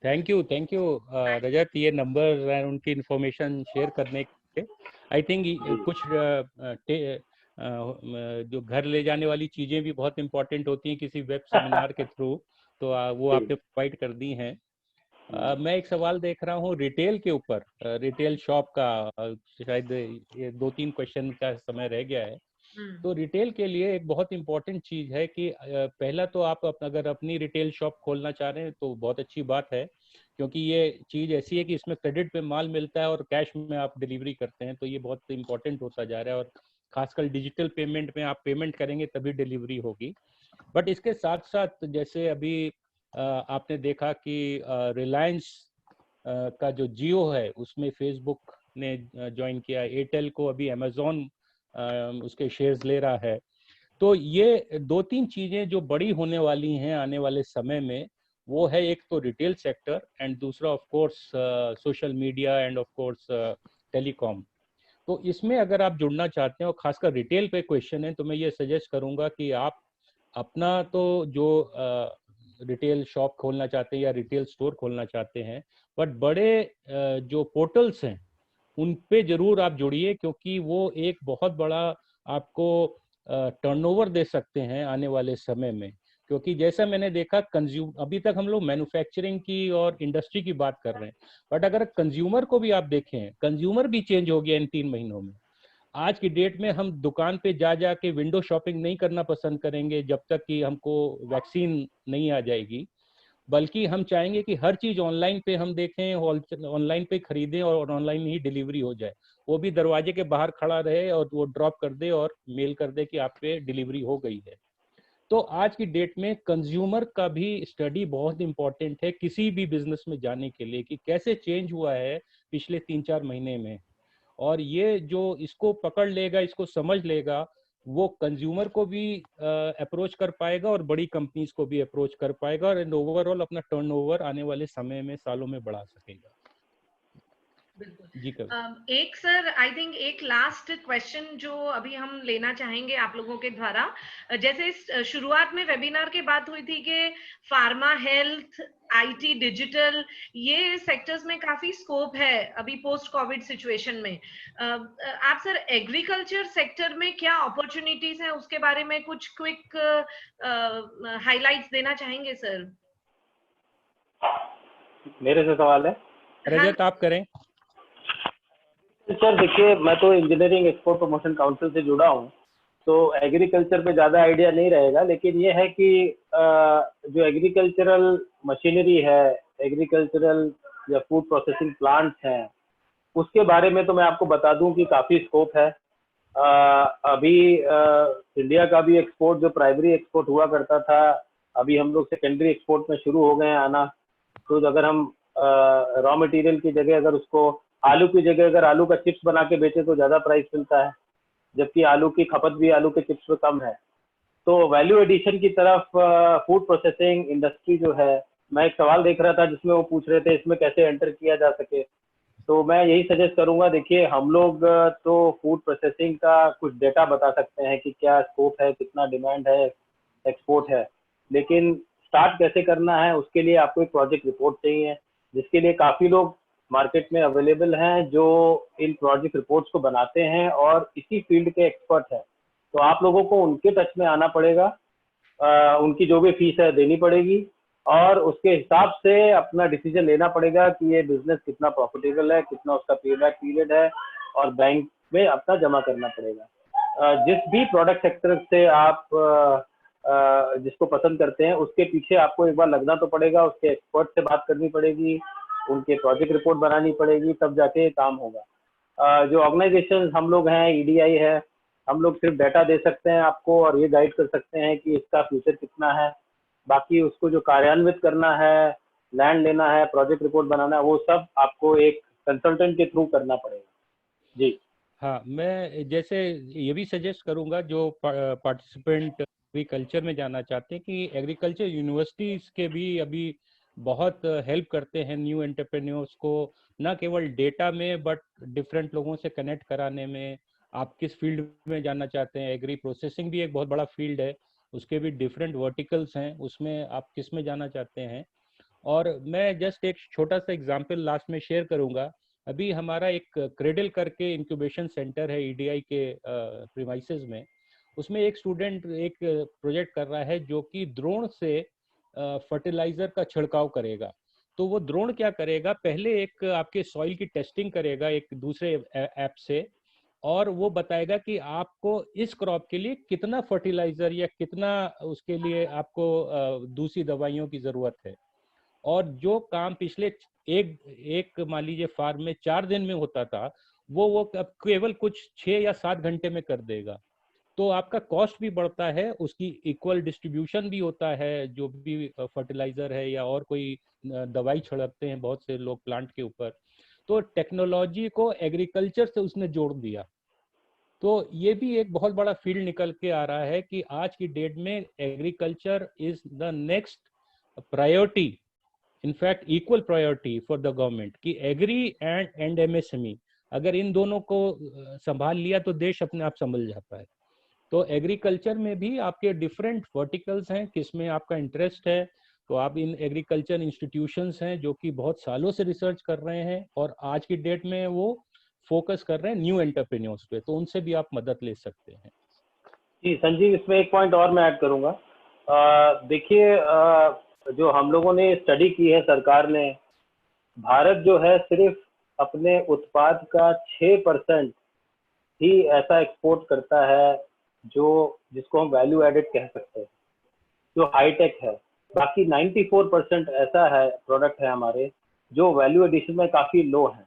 थैंक यू रजत, ये नंबर उनकी इंफॉर्मेशन शेयर करने के। आई थिंक कुछ जो घर ले जाने वाली चीजें भी बहुत इंपॉर्टेंट होती हैं किसी वेब सेमिनार के थ्रू, तो वो आपने प्रोवाइड कर दी हैं। मैं एक सवाल देख रहा हूँ रिटेल के ऊपर, रिटेल शॉप का। शायद ये 2-3 क्वेश्चन का समय रह गया है। तो रिटेल के लिए एक बहुत इंपॉर्टेंट चीज है कि पहला तो आप अगर अपनी रिटेल शॉप खोलना चाह रहे हैं तो बहुत अच्छी बात है, क्योंकि ये चीज ऐसी है कि इसमें क्रेडिट पे माल मिलता है और कैश में आप डिलीवरी करते हैं, तो ये बहुत इंपॉर्टेंट होता जा रहा है। और खासकर डिजिटल पेमेंट में आप पेमेंट करेंगे तभी डिलीवरी होगी। बट इसके साथ साथ जैसे अभी आपने देखा कि रिलायंस का जो जियो है उसमें फेसबुक ने ज्वाइन किया, एयरटेल को अभी अमेजोन उसके शेयर्स ले रहा है। तो ये 2-3 चीजें जो बड़ी होने वाली हैं आने वाले समय में, वो है एक तो रिटेल सेक्टर एंड दूसरा of course social media end of course telecom. तो इसमें अगर आप जुड़ना चाहते हैं और खासकर रिटेल पे क्वेश्चन है, तो मैं ये सजेस्ट करूंगा कि आप अपना तो जो रिटेल शॉप खोलना चाहते हैं या रिटेल स्टोर खोलना चाहते हैं, बट बड़े जो पोर्टल्स हैं उन पे जरूर आप जुड़िए, क्योंकि वो एक बहुत बड़ा आपको टर्नओवर दे सकते हैं आने वाले समय में। क्योंकि जैसा मैंने देखा अभी तक हम लोग मैन्युफैक्चरिंग की और इंडस्ट्री की बात कर रहे हैं, बट अगर कंज्यूमर को भी आप देखें, कंज्यूमर भी चेंज हो गया इन 3 महीनों में। आज की डेट में हम दुकान पे जा के विंडो शॉपिंग नहीं करना पसंद करेंगे जब तक कि हमको वैक्सीन नहीं आ जाएगी, बल्कि हम चाहेंगे कि हर चीज ऑनलाइन पे हम देखें, ऑनलाइन पे खरीदें और ऑनलाइन ही डिलीवरी हो जाए। वो भी दरवाजे के बाहर खड़ा रहे और वो ड्रॉप कर दे और मेल कर दे कि आप पे डिलीवरी हो गई है। तो आज की डेट में कंज्यूमर का भी स्टडी बहुत इंपॉर्टेंट है किसी भी बिजनेस में जाने के लिए, कि कैसे चेंज हुआ है पिछले 3-4 महीने में। और ये जो इसको पकड़ लेगा, इसको समझ लेगा, वो कंज्यूमर को भी अप्रोच कर पाएगा और बड़ी कंपनीज को भी अप्रोच कर पाएगा और ओवरऑल अपना टर्नओवर आने वाले समय में, सालों में बढ़ा सकेगा। जी एक सर, आई थिंक एक लास्ट क्वेश्चन जो अभी हम लेना चाहेंगे आप लोगों के द्वारा। जैसे शुरुआत में वेबिनार के बात हुई थी कि फार्मा, हेल्थ, IT, डिजिटल, ये सेक्टर्स में काफी स्कोप है अभी पोस्ट कोविड सिचुएशन में। आप सर एग्रीकल्चर सेक्टर में क्या अपॉर्चुनिटीज हैं उसके बारे में कुछ क्विक हाइलाइट्स देना चाहेंगे सर? मेरे से सवाल है रजत, आप करें। सर देखिए, मैं तो इंजीनियरिंग एक्सपोर्ट प्रमोशन काउंसिल से जुड़ा हूँ, तो एग्रीकल्चर पे ज़्यादा आइडिया नहीं रहेगा। लेकिन ये है कि जो एग्रीकल्चरल मशीनरी है, एग्रीकल्चरल या फूड प्रोसेसिंग प्लांट्स हैं, उसके बारे में तो मैं आपको बता दूं कि काफ़ी स्कोप है। अभी इंडिया का भी एक्सपोर्ट जो प्राइमरी एक्सपोर्ट हुआ करता था, अभी हम लोग सेकेंडरी एक्सपोर्ट में शुरू हो गए हैं आना। तो अगर हम रॉ मटेरियल की जगह अगर उसको आलू की जगह अगर आलू का चिप्स बना के बेचे तो ज़्यादा प्राइस मिलता है, जबकि आलू की खपत भी आलू के चिप्स में कम है। तो वैल्यू एडिशन की तरफ फूड प्रोसेसिंग इंडस्ट्री जो है, मैं एक सवाल देख रहा था जिसमें वो पूछ रहे थे इसमें कैसे एंटर किया जा सके। तो मैं यही सजेस्ट करूंगा, देखिए हम लोग तो फूड प्रोसेसिंग का कुछ डेटा बता सकते हैं कि क्या स्कोप है, कितना डिमांड है, एक्सपोर्ट है, लेकिन स्टार्ट कैसे करना है उसके लिए आपको एक प्रोजेक्ट रिपोर्ट चाहिए, जिसके लिए काफ़ी लोग मार्केट में अवेलेबल हैं जो इन प्रोजेक्ट रिपोर्ट्स को बनाते हैं और इसी फील्ड के एक्सपर्ट हैं। तो आप लोगों को उनके टच में आना पड़ेगा, उनकी जो भी फीस है देनी पड़ेगी और उसके हिसाब से अपना डिसीजन लेना पड़ेगा कि ये बिजनेस कितना प्रॉफिटेबल है, कितना उसका पेबैक पीरियड है, और बैंक में अपना जमा करना पड़ेगा। जिस भी प्रोडक्ट सेक्टर से आप जिसको पसंद करते हैं, उसके पीछे आपको एक बार लगना तो पड़ेगा, उसके एक्सपर्ट से बात करनी पड़ेगी, उनके प्रोजेक्ट रिपोर्ट बनानी पड़ेगी, तब जाके काम होगा। जो ऑर्गेनाइजेशन हम लोग हैं, ईडीआई है, हम लोग सिर्फ डाटा दे सकते हैं आपको और ये गाइड कर सकते हैं कि इसका फ्यूचर कितना है। बाकी उसको जो कार्यान्वित करना है, लैंड लेना है, प्रोजेक्ट रिपोर्ट बनाना है, वो सब आपको एक कंसल्टेंट के थ्रू करना पड़ेगा। जी हाँ, मैं जैसे ये भी सजेस्ट करूंगा जो पार्टिसिपेंट एग्रीकल्चर में जाना चाहते हैं कि एग्रीकल्चर यूनिवर्सिटीज के भी अभी बहुत हेल्प करते हैं न्यू एंटरप्रेन्योर्स को, ना केवल डेटा में बट डिफरेंट लोगों से कनेक्ट कराने में। आप किस फील्ड में जाना चाहते हैं, एग्री प्रोसेसिंग भी एक बहुत बड़ा फील्ड है, उसके भी डिफरेंट वर्टिकल्स हैं, उसमें आप किस में जाना चाहते हैं। और मैं जस्ट एक छोटा सा एग्जांपल लास्ट में शेयर करूंगा। अभी हमारा एक क्रेडल करके इंक्यूबेशन सेंटर है ईडीआई के प्रीमाइसेस में। उसमें एक स्टूडेंट एक प्रोजेक्ट कर रहा है जो कि ड्रोन से फर्टिलाइजर का छिड़काव करेगा। तो वो ड्रोन क्या करेगा, पहले एक आपके सॉइल की टेस्टिंग करेगा एक दूसरे ऐप से, और वो बताएगा कि आपको इस क्रॉप के लिए कितना फर्टिलाइजर या कितना उसके लिए आपको दूसरी दवाइयों की जरूरत है। और जो काम पिछले एक मान लीजिए फार्म में 4 दिन में होता था, वो अब केवल कुछ 6 या 7 घंटे में कर देगा। तो आपका कॉस्ट भी बढ़ता है, उसकी इक्वल डिस्ट्रीब्यूशन भी होता है, जो भी फर्टिलाइजर है या और कोई दवाई छिड़कते हैं बहुत से लोग प्लांट के ऊपर। तो टेक्नोलॉजी को एग्रीकल्चर से उसने जोड़ दिया। तो ये भी एक बहुत बड़ा फील्ड निकल के आ रहा है कि आज की डेट में agriculture is the next priority, in fact equal priority for the government, कि एग्री एंड एमएसएमई अगर इन दोनों को संभाल लिया तो देश अपने आप संभल जाता है। तो एग्रीकल्चर में भी आपके डिफरेंट वर्टिकल्स हैं, किसमें आपका इंटरेस्ट है। तो आप इन एग्रीकल्चर इंस्टीट्यूशंस हैं जो कि बहुत सालों से रिसर्च कर रहे हैं और आज की डेट में वो फोकस कर रहे हैं न्यू एंटरप्रेन्योर्स पे, तो उनसे भी आप मदद ले सकते हैं। जी संजीव, इसमें एक पॉइंट और मैं ऐड करूंगा। देखिए, जो हम लोगों ने स्टडी की है, सरकार ने, भारत जो है सिर्फ अपने उत्पाद का 6% ही ऐसा एक्सपोर्ट करता है जो जिसको हम वैल्यू एडेड कह सकते हैं, जो हाईटेक है। बाकी 94% ऐसा है प्रोडक्ट है हमारे जो वैल्यू एडिशन में काफी लो है।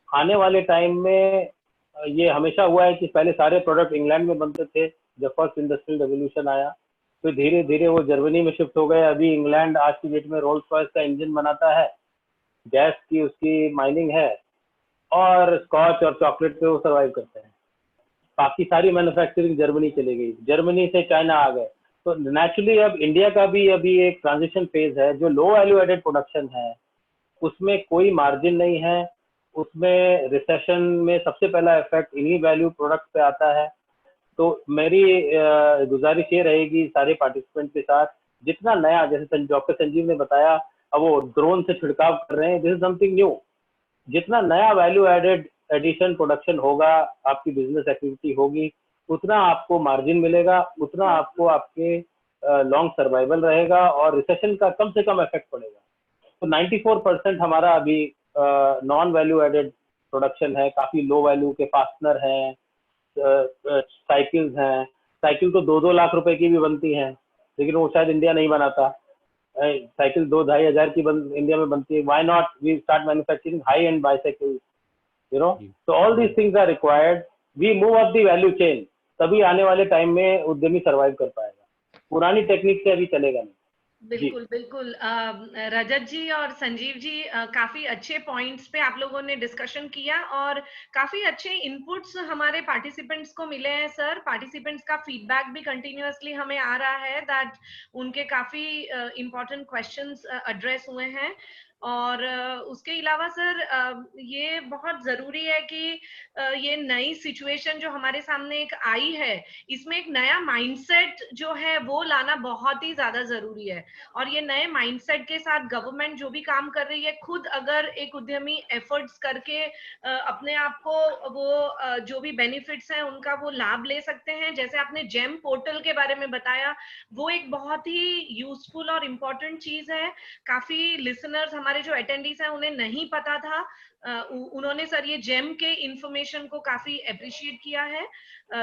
आने वाले टाइम में ये हमेशा हुआ है कि पहले सारे प्रोडक्ट इंग्लैंड में बनते थे, जब फर्स्ट इंडस्ट्रियल रेवोल्यूशन आया तो धीरे धीरे वो जर्मनी में शिफ्ट हो गए। अभी इंग्लैंड आज की डेट में रोल्स रॉयस का इंजन बनाता है, गैस की उसकी माइनिंग है, और स्कॉच और चॉकलेट पे वो सर्वाइव करते हैं। बाकी सारी मैन्युफैक्चरिंग जर्मनी चली गई, जर्मनी से चाइना आ गए। तो नेचुरली अब इंडिया का भी अभी एक ट्रांजिशन फेज है। जो लो वैल्यू एडेड प्रोडक्शन है उसमें कोई मार्जिन नहीं है, उसमें रिसेशन में सबसे पहला इफेक्ट इन्हीं वैल्यू प्रोडक्ट पे आता है। तो मेरी गुजारिश ये रहेगी सारे पार्टिसिपेंट के साथ, जितना नया, जैसे डॉक्टर संजीव ने बताया, अब वो ड्रोन से छिड़काव कर रहे हैं, दिस इज समथिंग न्यू। जितना नया वैल्यू एडेड एडिशन प्रोडक्शन होगा, आपकी बिजनेस एक्टिविटी होगी, उतना आपको मार्जिन मिलेगा, उतना आपको आपके लॉन्ग सर्वाइवल रहेगा और रिसेशन का कम से कम इफेक्ट पड़ेगा। तो 94% हमारा अभी नॉन वैल्यू एडेड प्रोडक्शन है। काफी लो वैल्यू के फास्टनर हैं, साइकिल्स हैं। साइकिल तो 2-2 लाख रुपए की भी बनती हैं, लेकिन वो शायद इंडिया नहीं बनाता। साइकिल 2-2.5 हजार की इंडिया में बनती है। Why not we start manufacturing high end bicycle, you know. तो all these things are required, we move up the value chain, तभी आने वाले टाइम में उद्यमी सर्वाइव कर पाएगा। पुरानी टेक्निक से अभी चलेगा नहीं। बिल्कुल बिल्कुल। रजत जी और संजीव जी, काफी अच्छे पॉइंट्स पे आप लोगों ने डिस्कशन किया और काफी अच्छे इनपुट्स हमारे पार्टिसिपेंट्स को मिले हैं। सर, पार्टिसिपेंट्स का फीडबैक भी कंटिन्यूअसली हमें आ रहा है दैट उनके काफी इम्पोर्टेंट क्वेश्चंस एड्रेस हुए हैं। और उसके अलावा सर, ये बहुत जरूरी है कि ये नई सिचुएशन जो हमारे सामने एक आई है, इसमें एक नया माइंडसेट जो है वो लाना बहुत ही ज्यादा जरूरी है। और ये नए माइंडसेट के साथ गवर्नमेंट जो भी काम कर रही है, खुद अगर एक उद्यमी एफर्ट्स करके अपने आप को वो जो भी बेनिफिट्स हैं उनका वो लाभ ले सकते हैं। जैसे आपने जेम पोर्टल के बारे में बताया, वो एक बहुत ही यूजफुल और इम्पोर्टेंट चीज है। काफी लिसनर्स हमारे हमारे जो अटेंडीज हैं उन्हें नहीं पता था, उन्होंने सर ये जेम के इंफॉर्मेशन को काफी अप्रिशिएट किया है।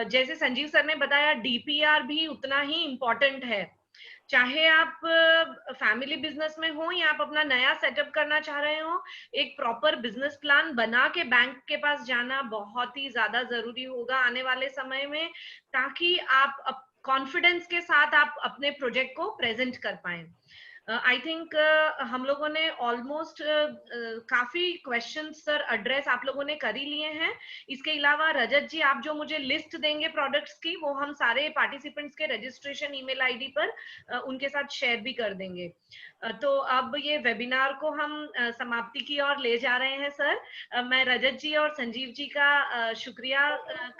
जैसे संजीव सर ने बताया, डीपीआर भी उतना ही इम्पोर्टेंट है। चाहे आप फैमिली बिजनेस में हो या आप अपना नया सेटअप करना चाह रहे हो, एक प्रॉपर बिजनेस प्लान बना के बैंक के पास जाना बहुत ही ज्यादा जरूरी होगा आने वाले समय में, ताकि आप कॉन्फिडेंस के साथ आप अपने प्रोजेक्ट को प्रेजेंट कर पाए। आई थिंक हम लोगों ने ऑलमोस्ट काफी क्वेश्चन सर एड्रेस आप लोगों ने कर ही लिए हैं। इसके अलावा रजत जी, आप जो मुझे लिस्ट देंगे प्रोडक्ट्स की, वो हम सारे पार्टिसिपेंट्स के रजिस्ट्रेशन ईमेल आईडी पर उनके साथ शेयर भी कर देंगे। तो अब ये वेबिनार को हम समाप्ति की ओर ले जा रहे हैं सर। मैं रजत जी और संजीव जी का शुक्रिया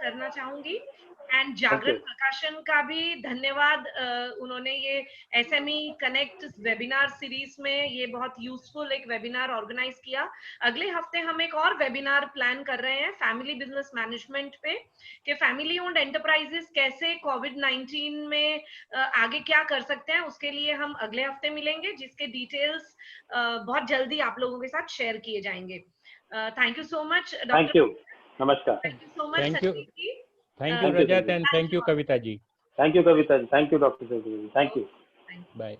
करना चाहूंगी, एंड जागरण प्रकाशन का भी धन्यवाद। उन्होंने ये एसएमई कनेक्ट वेबिनार सीरीज में ये बहुत यूजफुल एक वेबिनार ऑर्गेनाइज किया। अगले हफ्ते हम एक और वेबिनार प्लान कर रहे हैं फैमिली बिजनेस मैनेजमेंट पे, कि फैमिली ओन्ड एंटरप्राइजेस कैसे कोविड-19 में आगे क्या कर सकते हैं। उसके लिए हम अगले हफ्ते मिलेंगे, जिसके डिटेल्स बहुत जल्दी आप लोगों के साथ शेयर किए जाएंगे। Thank you so much doctor. Thank you, नमस्कार। Thank you so much Sanjeev ji. Thank you Rajat, and thank you Kavita ji. Thank you Kavita ji, thank you doctor ji, thank you. Bye.